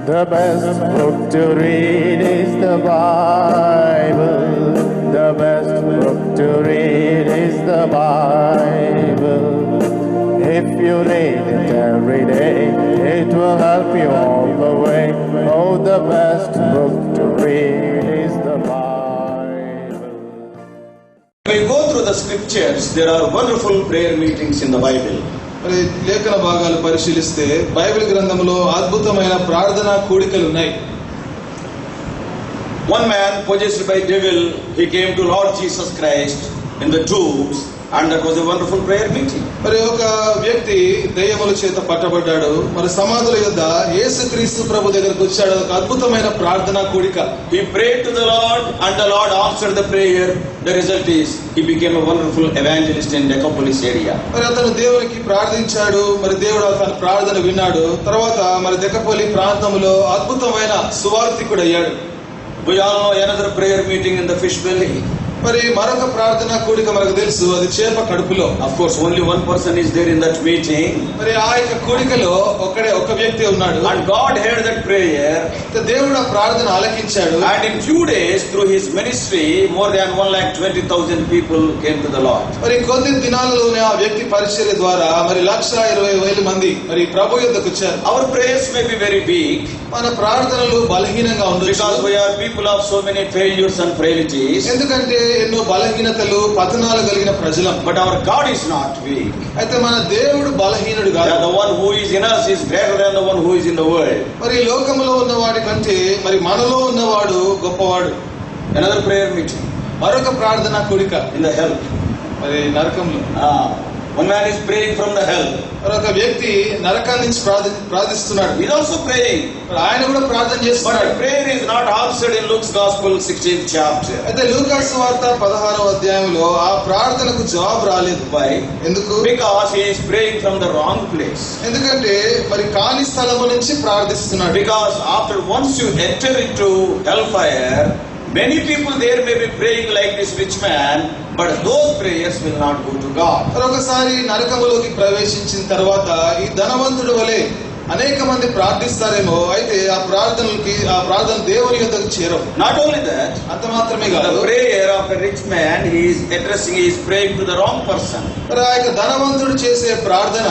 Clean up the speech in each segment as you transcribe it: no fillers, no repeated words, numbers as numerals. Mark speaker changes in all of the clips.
Speaker 1: The best book to read is the Bible. The best book to read is the Bible. If you read it every day, it will help you all the way. Oh, the best book to read is the Bible.
Speaker 2: When we go through the scriptures, there are wonderful prayer meetings in the Bible.
Speaker 3: మరి లేఖన భాగాలు పరిశీలిస్తే Bible గ్రంథంలో అద్భుతమైన ప్రార్థనా కూడికలు ఉన్నాయి.
Speaker 2: One man possessed by devil, he came to Lord Jesus Christ in the tombs, and that was a wonderful prayer meeting.
Speaker 3: మరి ఒక వ్యక్తి దయ్యముల చేత పట్టబడ్డాడు. మరి సమాధుల యొద్ద యేసుక్రీస్తు ప్రభు దగ్గరకు వచ్చాడు. ఒక అద్భుతమైన ప్రార్థనా కూడిక.
Speaker 2: He prayed to the Lord, and the Lord answered the prayer. The result is he became a wonderful evangelist in Decapolis area.
Speaker 3: మరి అతను దేవునికి ప్రార్థించాడు. మరి దేవుడు అతని ప్రార్థన విన్నాడు. తర్వాత మరి దెకపోలి ప్రాంతంలో అద్భుతమైన సువార్థికుడు అయ్యాడు.
Speaker 2: We all know another prayer meeting in the fish belly.
Speaker 3: మరి మరొక ప్రార్థనా కూడిక మనకు తెలుసు, అది చేప కడుపులో.
Speaker 2: Of course, only one person is there in that meeting.
Speaker 3: మరి ఆ యొక్క కూడికలో ఒక వ్యక్తి ఉన్నాడు.
Speaker 2: And God heard that prayer.
Speaker 3: దేవుడు ఆ ప్రార్థన ఆలకించాడు.
Speaker 2: And in few days, through his ministry, more than 1,20,000 people came to the Lord.
Speaker 3: మరి కొద్ది దినాలలోనే ఆ వ్యక్తి పరిచర్య ద్వారా మరి 1,20,000 మంది మరి ప్రభు యొద్దకు వచ్చారు.
Speaker 2: Our prayers may be very big.
Speaker 3: మన ప్రార్థనలు బలహీనంగా ఉండొచ్చు.
Speaker 2: Because we are people of so many failures and frailties.
Speaker 3: ఎందుకంటే ఎన్నో బలహీనతలు పతనాలు కలిగిన ప్రజలం.
Speaker 2: But our God is not weak.
Speaker 3: అయితే మన దేవుడు బలహీనుడు కాదు.
Speaker 2: The one who is in us is greater than the one who is in the world.
Speaker 3: మరి లోకములో ఉన్నవాడి కంటే మరి మనలో ఉన్నవాడు గొప్పవాడు.
Speaker 2: Another prayer meeting.
Speaker 3: మరొక ప్రార్థన కూడిక
Speaker 2: In the hell.
Speaker 3: మరి నరకంలో.
Speaker 2: One man is praying from the hell.
Speaker 3: మరొక వ్యక్తి నరకం నుంచి ప్రార్థిస్తున్నాడు.
Speaker 2: He is also praying.
Speaker 3: ఆయన కూడా ప్రార్థన చేస్తున్నాడు.
Speaker 2: But prayer is not answered in Luke's Gospel 16th chapter.
Speaker 3: అయితే లూకా సువార్త 16వ అధ్యాయంలో ఆ ప్రార్థనకు జవాబు రాలేదు.
Speaker 2: Why?
Speaker 3: ఎందుకు?
Speaker 2: Because he is praying from the wrong place.
Speaker 3: ఎందుకంటే మరి కాని స్థలము నుంచి ప్రార్థిస్తున్నాడు.
Speaker 2: Because after once you enter into hellfire, many people there may be praying like this rich man, but those prayers will not go to God.
Speaker 3: ఒకసారి నరకములోకి ప్రవేశించిన తర్వాత ఈ ధనవంతుడి వలె అనేక మంది ప్రార్థిస్తారేమో, అయితే ఆ ప్రార్థన దేవుని యొద్దకు చేరవు.
Speaker 2: Not only that,
Speaker 3: అంత మాత్రమే కాదు,
Speaker 2: the prayer of a rich man he is praying to the wrong person.
Speaker 3: మరి ఆ యొక్క ధనవంతుడు చేసే ప్రార్థన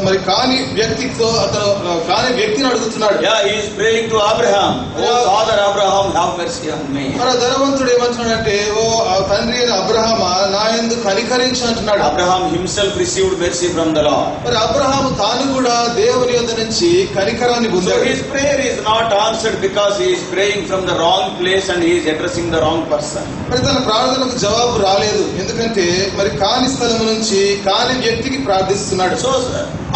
Speaker 3: మరి కాని వ్యక్తితో అతను కాని వ్యక్తిని అడుగుతున్నాడు.
Speaker 2: Yeah, he is praying to Abraham. Oh Father Abraham, have mercy on me.
Speaker 3: మరి ధనవంతుడు ఏమంటున్నాడంటే, ఓ తండ్రి అయిన అబ్రహామా నా యందు కనికరించు అంటున్నాడు.
Speaker 2: Abraham himself received mercy from the Lord.
Speaker 3: మరి అబ్రహాము తాను కూడా దేవుని యొద్ద నుంచి కనికరాన్ని పొందాడు.
Speaker 2: So his prayer is not answered because he is praying from the wrong place and he is addressing the wrong person.
Speaker 3: మరి తన ప్రార్థనకు జవాబు రాలేదు, ఎందుకంటే మరి కాని స్థలం నుంచి కాని వ్యక్తికి ప్రార్థిస్తున్నాడు.
Speaker 2: So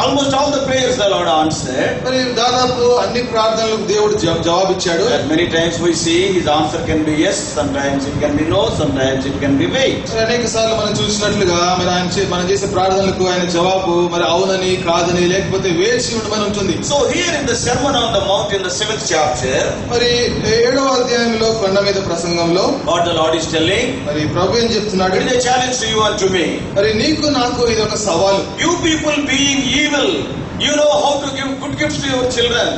Speaker 2: almost all the prayers the Lord answered.
Speaker 3: మరి దాదాపు అన్ని ప్రార్థనలకు దేవుడు జవాబిచ్చాడు.
Speaker 2: Many times we see his answer can be yes, sometimes it can be no, sometimes it can be wait.
Speaker 3: అనేక సార్లు మనం చూసినట్లుగా మరి మనం చేసే ప్రార్థనలకు ఆయన జవాబు మరి అవునని కాదని లేకపోతే వేచి ఉండమని ఉంటుంది.
Speaker 2: So here in the Sermon on the Mount in the 7th chapter,
Speaker 3: మరి 7వ అధ్యాయంలో కొండ మీద ప్రసంగంలో
Speaker 2: what the Lord is telling,
Speaker 3: మరి ప్రభు ఏం చెప్తున్నాడు?
Speaker 2: it is a challenge to you and to me.
Speaker 3: మరి నీకు నాకు ఇది ఒక సవాలు.
Speaker 2: You people being evil, you know how to give good gifts to your children.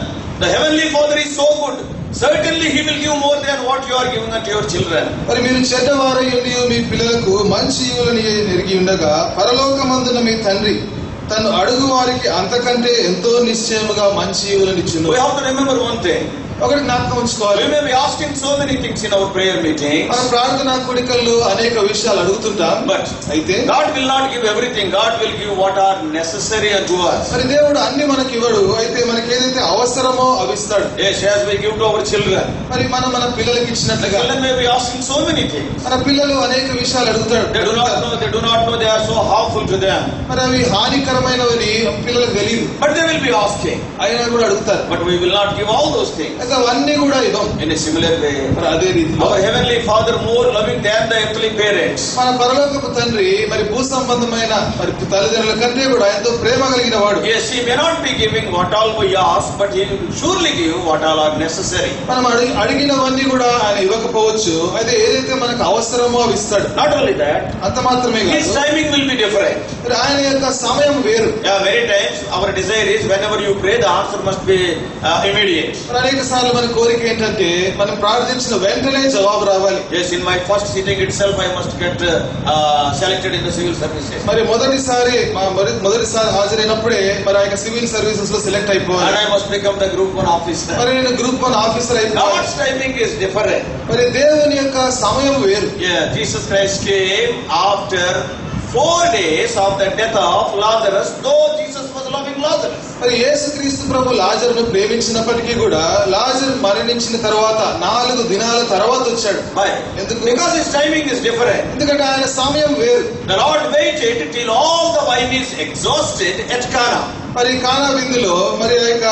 Speaker 2: The heavenly Father is so good. Certainly he will give more than what you are giving unto your children.
Speaker 3: మరి మీరు చెడ్డవారై ఉండి మీ పిల్లలకు మంచి ఈవులను ఎరిగి ఉండగా పరలోకమందున మీ తండ్రి తను అడుగు వారికి అంతకంటే ఎంతో నిశ్చయముగా మంచి ఈవులను ఇచ్చును.
Speaker 2: We have to remember one thing.
Speaker 3: ఒకటి జ్ఞాపకం ఉంచుకోవాలి.
Speaker 2: We may be asking so many things in our prayer meetings.
Speaker 3: మన ప్రార్థనా కూడికల్లో అనేక విషయాలు అడుగుతుంటాం.
Speaker 2: But
Speaker 3: అయితే
Speaker 2: God will not give everything. God will give what are necessary unto us.
Speaker 3: మరి దేవుడు అన్ని మనకి ఇవ్వడు, అయితే మనకి ఏదైతే అవసరమో అవి ఇస్తాడు.
Speaker 2: Yes, as we give to our children.
Speaker 3: మరి మన పిల్లలకి ఇచ్చినట్లుగా
Speaker 2: Children may be asking so many things.
Speaker 3: మన పిల్లలు అనేక విషయాలు అడుగుతాడు.
Speaker 2: They do not know they are so harmful to them.
Speaker 3: మరి అవి హానికరమైనవని పిల్లలకు తెలియదు.
Speaker 2: But they will be asking.
Speaker 3: అయినా కూడా అడుగుతారు.
Speaker 2: But we will not give all those things.
Speaker 3: అయితే అవన్నీ కూడా ఇవ్వం.
Speaker 2: In a similar way,
Speaker 3: మరి అదే రీతిలో
Speaker 2: our heavenly Father more loving than the earthly parents.
Speaker 3: మన పరలోకపు తండ్రి మరి భూ సంబంధమైన మరి తల్లిదండ్రుల కంటే కూడా ఎంతో ప్రేమ కలిగిన వాడు.
Speaker 2: Yes, he may not be giving what all we ask, but he will surely give what all are necessary.
Speaker 3: మనం అడిగినవన్నీ కూడా ఆయన ఇవ్వకపోవచ్చు, అయితే ఏదైతే మనకు అవసరమో అవి ఇస్తాడు.
Speaker 2: Not only that,
Speaker 3: అంత మాత్రమే
Speaker 2: his
Speaker 3: కాదు,
Speaker 2: timing will be different.
Speaker 3: మరి ఆయన యొక్క సమయం వేరు.
Speaker 2: Yeah, many times our desire is whenever you pray, the answer must be immediate.
Speaker 3: మరి అనేక సార్లు మన కోరిక ఏంటంటే మనం ప్రార్థించిన వెంటనే జవాబు రావాలి.
Speaker 2: Yes, in my first sitting itself, I must get selected in the civil services.
Speaker 3: మరి మొదటిసారి హాజరైనప్పుడే మరి ఆయన సివిల్ సర్వీసెస్ లో సెలెక్ట్ అయిపోవాలి.
Speaker 2: And I must become the group 1 officer.
Speaker 3: మరి నేను గ్రూప్ 1 ఆఫీసర్ అయిపోవాలి.
Speaker 2: God's timing is different.
Speaker 3: మరి దేవుని యొక్క సమయం వేరు.
Speaker 2: Yeah, Jesus Christ came after 4 days of the death of Lazarus, though Jesus was loving Lazarus.
Speaker 3: మరి యేసుక్రీస్తు ప్రభు లాజరును ప్రేమించినప్పటికీ కూడా లాజరు మరణించిన తర్వాత 4 దినాల తర్వాత వచ్చాడు.
Speaker 2: Why?
Speaker 3: ఎందుకు?
Speaker 2: Because his timing is different.
Speaker 3: ఎందుకంటే ఆయన సమయం వేరు.
Speaker 2: The Lord waited till all the wine is exhausted at Cana.
Speaker 3: మరి కానా విందులో మరి ఆ యొక్క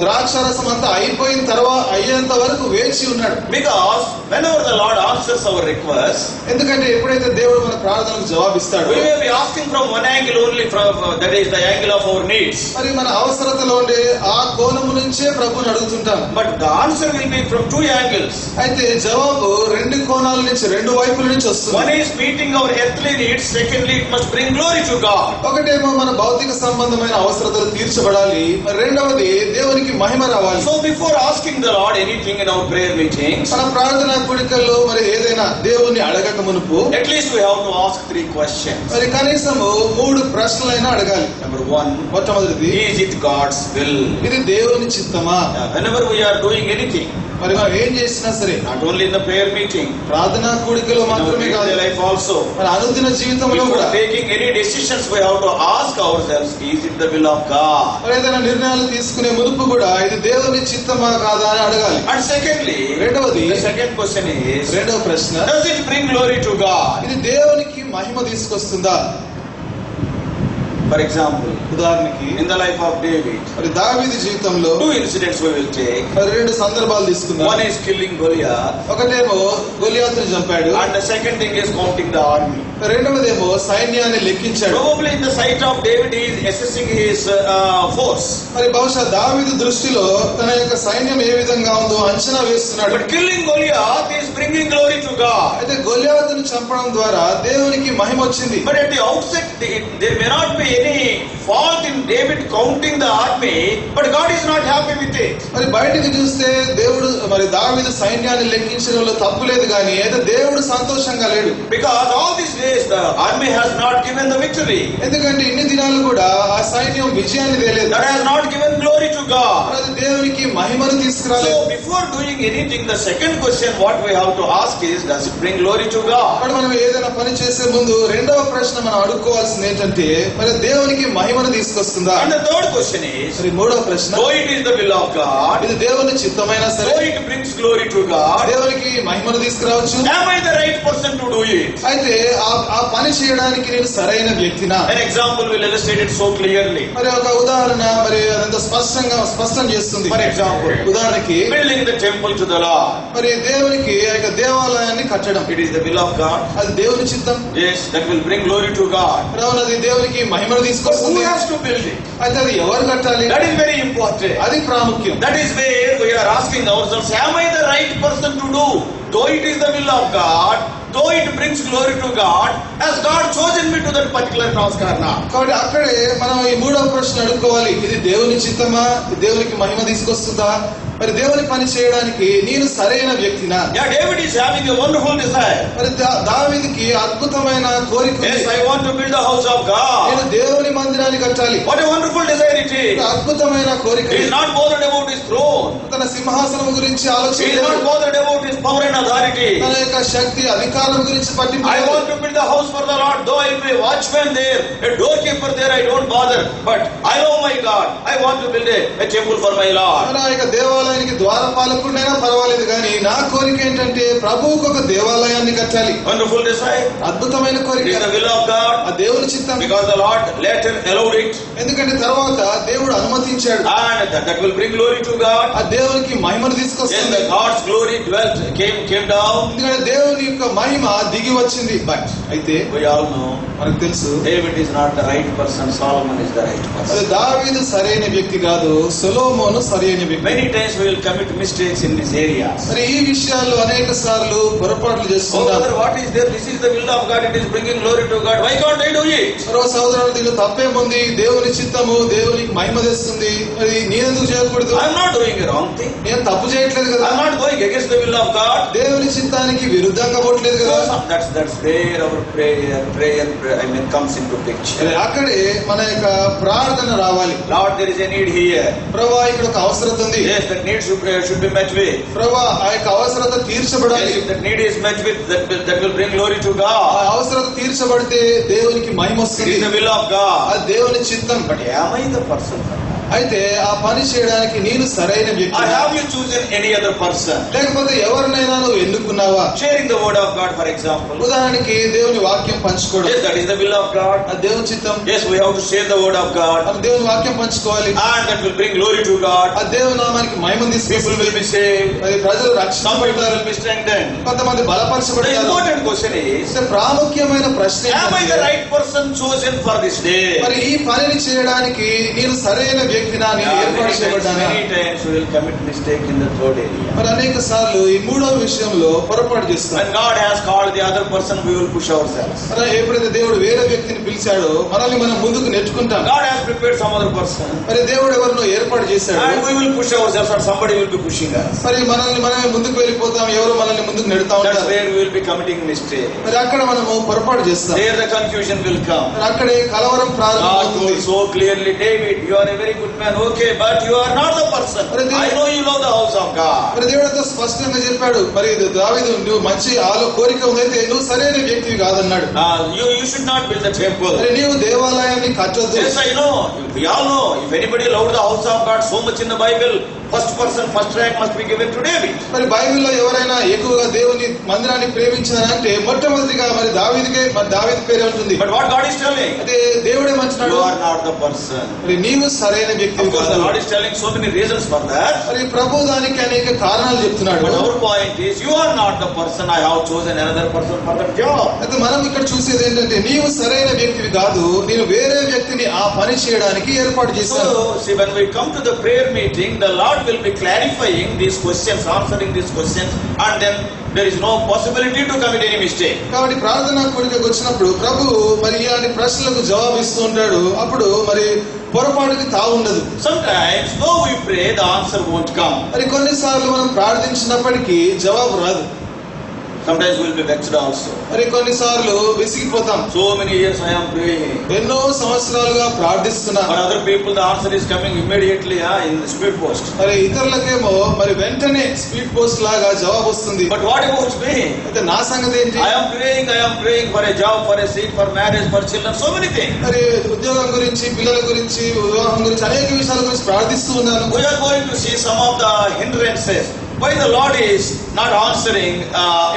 Speaker 3: ద్రాక్షారసం అంతా అయ్యేంత వరకు వేచి ఉన్నాడు.
Speaker 2: Because whenever the Lord answers our request,
Speaker 3: ఎందుకంటే ఎప్పుడైతే దేవుడు మన ప్రార్థనకు జవాబిస్తాడో
Speaker 2: we may be asking from one angle only, from that is the angle of our needs.
Speaker 3: మరి మన అవసరతలో ఉండే ఆ కోణము నుంచే ప్రభువుని అడుగుతుంటాం.
Speaker 2: But the answer will be from 2 angles.
Speaker 3: అయితే జవాబు 2 కోణాల నుంచి 2 వైపుల నుంచి వస్తుంది.
Speaker 2: One is meeting our earthly needs. Secondly, it must bring glory to God.
Speaker 3: ఒకటేమో మన భౌతిక సంబంధమైన అవసరతలు తీర్చబడాలి, మరి రెండవది దేవునికి మహిమ రావాలి.
Speaker 2: So before asking the Lord anything in our prayer meetings,
Speaker 3: మన ప్రార్థనా కూడికల్లో మరి ఏదైనా దేవుణ్ణి అడగక మునుపు
Speaker 2: at least we have to ask 3 questions.
Speaker 3: మరి కనీసము 3 ప్రశ్నలైనా అడగాలి.
Speaker 2: Number 1,
Speaker 3: మొట్టమొదటిది,
Speaker 2: is it God's will?
Speaker 3: ఇది దేవుని చిత్తమా?
Speaker 2: Whenever we are doing anything,
Speaker 3: మరి మనం ఏం చేసినా సరే,
Speaker 2: not only in the prayer meeting,
Speaker 3: ప్రార్థనా కూడికలో
Speaker 2: in our
Speaker 3: మాత్రమే కాదు,
Speaker 2: daily life also,
Speaker 3: మన అనుదిన జీవితంలో
Speaker 2: before
Speaker 3: కూడా
Speaker 2: taking any decisions, we have to ask ourselves, is it the will of God?
Speaker 3: మరి ఏదైనా నిర్ణయాలు తీసుకునే మునుపు కూడా ఇది దేవుని చిత్తమా కాదా అని అడగాలి.
Speaker 2: And secondly,
Speaker 3: రెండవది,
Speaker 2: the second question is,
Speaker 3: రెండవ ప్రశ్న,
Speaker 2: does it bring glory to God?
Speaker 3: ఇది దేవునికి మహిమ తీసుకొస్తుందా?
Speaker 2: For example,
Speaker 3: ఉదాహరణకి
Speaker 2: in the life of David,
Speaker 3: మరి దావీదు జీవితంలో
Speaker 2: 2 incidents we will take.
Speaker 3: మరి 2 సందర్భాలు తీసుకుందాం.
Speaker 2: One is killing Goliath,
Speaker 3: ఒకటేమో గొలియాతుని చంపాడు,
Speaker 2: and the second thing is counting the army.
Speaker 3: రెండవదేమో సైన్యాన్ని లెక్కించాడు.
Speaker 2: Probably in the sight of David, he is assessing his force.
Speaker 3: మరి బహుశా దావీదు దృష్టిలో తన యొక్క సైన్యం ఏ విధంగా ఉందో అంచనా వేస్తున్నాడు.
Speaker 2: But killing Goliath is bringing glory to God.
Speaker 3: అయితే గొలియాతుని చంపడం ద్వారా దేవునికి మహిమ వచ్చింది.
Speaker 2: But at the outset, there may not be any fault in David counting the army, but God is not happy with it.
Speaker 3: మరి బయటికి చూస్తే దేవుడు మరి దావీదు సైన్యాన్ని లెక్కించడంలో తప్పు లేదు, కానీ అయితే దేవుడు సంతోషంగా లేడు.
Speaker 2: Because all these days the army has not given the victory.
Speaker 3: ఎందుకంటే ఇన్ని దినాలు కూడా ఆ సైన్యం విజయాన్ని తేలేదు.
Speaker 2: That has not given glory to God.
Speaker 3: అది దేవునికి మహిమను తీసుకురాలేదు.
Speaker 2: So before doing anything, the second question what we have to ask is, does it bring glory to God?
Speaker 3: మరి మనం ఏదైనా పని చేసే ముందు రెండవ ప్రశ్న మనం అడుక్కోవాల్సింది ఏంటంటే, మరి దేవునికి మహిమను తీసుకొస్తుందా?
Speaker 2: And the third question is,
Speaker 3: మరి మూడవ ప్రశ్న,
Speaker 2: though it is the will of God,
Speaker 3: ఇది దేవుని చిత్తమైనా సరే,
Speaker 2: though it brings glory to God,
Speaker 3: దేవునికి మహిమను తీసుకురావచ్చు,
Speaker 2: am I the right person to do it?
Speaker 3: అయితే ఆ పని చేయడానికి నేను సరైన వ్యక్తినా?
Speaker 2: An example will illustrate it so clearly.
Speaker 3: మరి ఒక ఉదాహరణ మరి అదంతా స్పష్టం చేస్తుంది.
Speaker 2: For example,
Speaker 3: ఉదాహరణకి
Speaker 2: building the temple to the Lord.
Speaker 3: మరి దేవునికి ఆ యొక్క దేవాలయాన్ని కట్టడం,
Speaker 2: It is the will of God.
Speaker 3: అది దేవుని చిత్తం.
Speaker 2: Yes, that will bring glory to God.
Speaker 3: అది దేవునికి మహిమను
Speaker 2: But who
Speaker 3: తీసుకొస్తుంది.
Speaker 2: has to build it?
Speaker 3: అయితే అది ఎవరు కట్టాలి?
Speaker 2: That is very important.
Speaker 3: అది ప్రాముఖ్యం.
Speaker 2: That is where we are asking ourselves, am I the right person to do? Though it is the will of God, though it brings glory to God, has God chosen me to that particular task or not?
Speaker 3: కాబట్టి అక్కడే మనం ఈ మూడవ ప్రశ్న అడుక్కోవాలి, ఇది దేవుని చిత్తమా? దేవునికి మహిమ తీసుకొస్తుందా? మరి దేవుని పని చేయడానికి నేను సరైన వ్యక్తినా?
Speaker 2: Yeah, David is having a wonderful desire.
Speaker 3: మరి దావీదుకి అద్భుతమైన కోరిక ఉంది.
Speaker 2: Yes, I want to build the house of God.
Speaker 3: నేను దేవుని మందిరాన్ని కట్టాలి.
Speaker 2: What a wonderful desire it is.
Speaker 3: అద్భుతమైన కోరిక.
Speaker 2: He is not bothered about his throne.
Speaker 3: తన సింహాసనం గురించి
Speaker 2: He is
Speaker 3: ఆలోచించలేదు.
Speaker 2: not bothered about his power and authority.
Speaker 3: తన యొక్క శక్తి అధికారం గురించి పట్టింపు
Speaker 2: I
Speaker 3: లేదు.
Speaker 2: want to build a house for the Lord, though I will be a watchman there, a doorkeeper there, I don't bother. But I know my God. I want to build a temple for my Lord.
Speaker 3: నా యొక్క దేవాలయానికి ద్వారపాలకుడైనా పర్వాలేదు, కానీ నా కోరిక ఏంటంటే ప్రభువుకు ఒక దేవాలయాన్ని కట్టాలి.
Speaker 2: Wonderful desire.
Speaker 3: అద్భుతమైన
Speaker 2: It
Speaker 3: కోరిక.
Speaker 2: is the will of God.
Speaker 3: ఆ దేవుని చిత్తం.
Speaker 2: Because the Lord later allowed it.
Speaker 3: ఎందుకంటే తర్వాత దేవుడు అనుమతించాడు.
Speaker 2: And that will bring glory to God.
Speaker 3: ఆ దేవునికి దేవునికి మహిమను
Speaker 2: Yes,
Speaker 3: తీసుకొస్తుంది.
Speaker 2: the God's glory came down.
Speaker 3: ఎందుకంటే దేవుని యొక్క మహిమ దిగి వచ్చింది.
Speaker 2: But
Speaker 3: అయితే
Speaker 2: we all know
Speaker 3: మనకు తెలుసు
Speaker 2: David is not the right person, Solomon is the right person.
Speaker 3: అది దావీదు సరైన వ్యక్తి కాదు, సొలొమోను సరైన వ్యక్తి.
Speaker 2: Many times we will commit mistakes in this area.
Speaker 3: మరి ఈ విషయాల్లో అనేక సార్లు పొరపాట్లు
Speaker 2: Oh,
Speaker 3: చేస్తున్నారు.
Speaker 2: brother, what is there? This is the will of God. It is bringing glory to God. Why can't I do it?
Speaker 3: మరో సహోదరుడు దీనిలో తప్పేముంది, దేవుని చిత్తము దేవునికి మహిమ తెస్తుంది, మరి నేనెందుకు చేయకూడదు?
Speaker 2: I am not doing a wrong thing.
Speaker 3: నేను తప్పు చేయట్లేదు
Speaker 2: I
Speaker 3: కదా,
Speaker 2: am not going against the will of God.
Speaker 3: దేవుని చిత్తానికి విరుద్ధంగా పోవట్లేదు కదా.
Speaker 2: That's where our prayer comes into picture.
Speaker 3: మరి అక్కడే మన యొక్క ప్రార్థన రావాలి.
Speaker 2: Lord, there is a need here.
Speaker 3: ప్రభువా ఇక్కడ ఒక అవసరత ఉంది.
Speaker 2: Yes, that need should be met with.
Speaker 3: ప్రభువా ఆ యొక్క అవసరత తీర్చబడాలి.
Speaker 2: Yes, if that need is met with, that will bring glory to
Speaker 3: ఆ
Speaker 2: God.
Speaker 3: అవసరత తీర్చబడితే దేవునికి మహిమ
Speaker 2: It
Speaker 3: వస్తుంది.
Speaker 2: is the will of God.
Speaker 3: అది దేవుని చిత్తం.
Speaker 2: But am I the person?
Speaker 3: అయితే ఆ పని చేయడానికి నేను సరైన
Speaker 2: Or
Speaker 3: వ్యక్తి,
Speaker 2: have you chosen any other person?
Speaker 3: లేకపోతే ఎవరినైనా నువ్వు ఎన్నుకున్నావా?
Speaker 2: Sharing the word of God, for example.
Speaker 3: ఉదాహరణకి దేవుని వాక్యం పంచుకోవడం,
Speaker 2: Yes, that is the will of God.
Speaker 3: అది దేవుని చిత్తం.
Speaker 2: Yes, we have to share the word of God.
Speaker 3: మనం దేవుని వాక్యం పంచుకోవాలి,
Speaker 2: And that will bring glory to God.
Speaker 3: ఆ దేవుని నామానికి మహిమను
Speaker 2: People
Speaker 3: తీసుకొస్తుంది.
Speaker 2: will be saved.
Speaker 3: మరి ప్రజలు
Speaker 2: Some people
Speaker 3: రక్షించబడతారు,
Speaker 2: will be strengthened.
Speaker 3: కొంతమంది
Speaker 2: The
Speaker 3: బలపరచబడతారు.
Speaker 2: important question is,
Speaker 3: అయితే ప్రాముఖ్యమైన ప్రశ్న
Speaker 2: am I the
Speaker 3: ఏంటంటే,
Speaker 2: right person chosen for this day?
Speaker 3: మరి ఈ పనిని చేయడానికి నేను సరైన వ్యక్తినా, నేను ఏర్పాటు చేయబడ్డానా?
Speaker 2: Many times we will commit mistake in the third area.
Speaker 3: మరి అనేక సార్లు ఈ మూడవ విషయంలో పొరపాటు చేస్తాం.
Speaker 2: When God has called the other person, we will push ourselves.
Speaker 3: మరి ఎప్పుడైతే దేవుడు వేరే వ్యక్తిని పిలిచాడో మనల్ని మనం ముందుకు నెట్టుకుంటాం.
Speaker 2: God has prepared some other person,
Speaker 3: మరి దేవుడు ఎవరినో ఏర్పాటు చేశాడు,
Speaker 2: and we will push ourselves, or somebody will be pushing us.
Speaker 3: మరి మనల్ని మనమే ముందుకు వెళ్ళిపోతాం, ఎవరు మనల్ని ముందుకు నెడుతా
Speaker 2: That's
Speaker 3: ఉంటారు.
Speaker 2: where we will be committing mistake.
Speaker 3: మరి అక్కడ మనము పొరపాటు చేస్తాం.
Speaker 2: There the confusion will come.
Speaker 3: మరి అక్కడే కలవరం
Speaker 2: God
Speaker 3: ప్రారంభమవుతుంది.
Speaker 2: told so clearly, David, you are a very good man, okay, but you are not the person. I know you love the house of God.
Speaker 3: మరి దేవుడు ఎంతో స్పష్టంగా చెప్పాడు, మరి దావీదు నువ్వు మంచి కోరిక ఉందైతే నువ్వు సరైన వ్యక్తివి కాదన్నాడు.
Speaker 2: You should not build the temple.
Speaker 3: మరి నీవు దేవాలయాన్ని కట్టొద్దు.
Speaker 2: Yes, I know. We all know. If anybody loved the house of God so much in the Bible, first person, first rank must be given to David.
Speaker 3: మరి బైబిల్లో ఎవరైనా ఎక్కువగా దేవుని మందిరాన్ని ప్రేమించారంటే మొట్టమొదటిగా మరి దావీదుకే, మరి దావీదు పేరే ఉంటుంది.
Speaker 2: But what God is telling,
Speaker 3: అదే దేవుడే మంచినాడు,
Speaker 2: you are not the person.
Speaker 3: మరి నీవు సరైన
Speaker 2: Of
Speaker 3: వ్యక్తివి
Speaker 2: course, the
Speaker 3: కాదు.
Speaker 2: Lord is telling so many reasons for that.
Speaker 3: మరి ప్రభు దానికి అనేక కారణాలు చెప్తున్నాడు.
Speaker 2: But our point is, you are not the person. I have chosen another person for that job.
Speaker 3: అయితే మనం ఇక్కడ చూసేది ఏంటంటే నీవు సరైన వ్యక్తివి కాదు, నేను వేరే వ్యక్తిని ఆ పని చేయడానికి ఏర్పాటు చేశాను.
Speaker 2: So, see, when we come to the prayer meeting, the Lord will be clarifying these questions, answering these questions, and then there is no possibility to commit any mistake.
Speaker 3: కాబట్టి ప్రార్థనా కూడికకు వచ్చినప్పుడు ప్రభు మరి ఇలాంటి ప్రశ్నలకు జవాబు ఇస్తూ ఉంటాడు. అప్పుడు మరి పొరపాటుకి తావుండదు.
Speaker 2: Sometimes, though we pray, the answer won't come.
Speaker 3: మరి కొన్నిసార్లు మనం ప్రార్థించినప్పటికీ జవాబు రాదు.
Speaker 2: Sometimes we will be vexed also.
Speaker 3: మరి కొన్నిసార్లు విసిగిపోతాం.
Speaker 2: So many years I am praying.
Speaker 3: ఎన్నో సంవత్సరాలుగా ప్రార్థిస్తున్నా,
Speaker 2: For other people, the answer is coming immediately in the speed post.
Speaker 3: మరి ఇతరులకేమో మరి వెంటనే స్పీడ్ పోస్ట్ లాగా జవాబు వస్తుంది.
Speaker 2: But what about me?
Speaker 3: అయితే నా సంగతి ఏంటి?
Speaker 2: I am praying for a job, for a seat, for marriage, for children, so many things.
Speaker 3: మరి ఉద్యోగం గురించి, పిల్లల గురించి, వివాహం గురించి అనేక విషయాల గురించి ప్రార్థిస్తూ ఉన్నాను.
Speaker 2: We are going to see some of the hindrances. Why the Lord is not answering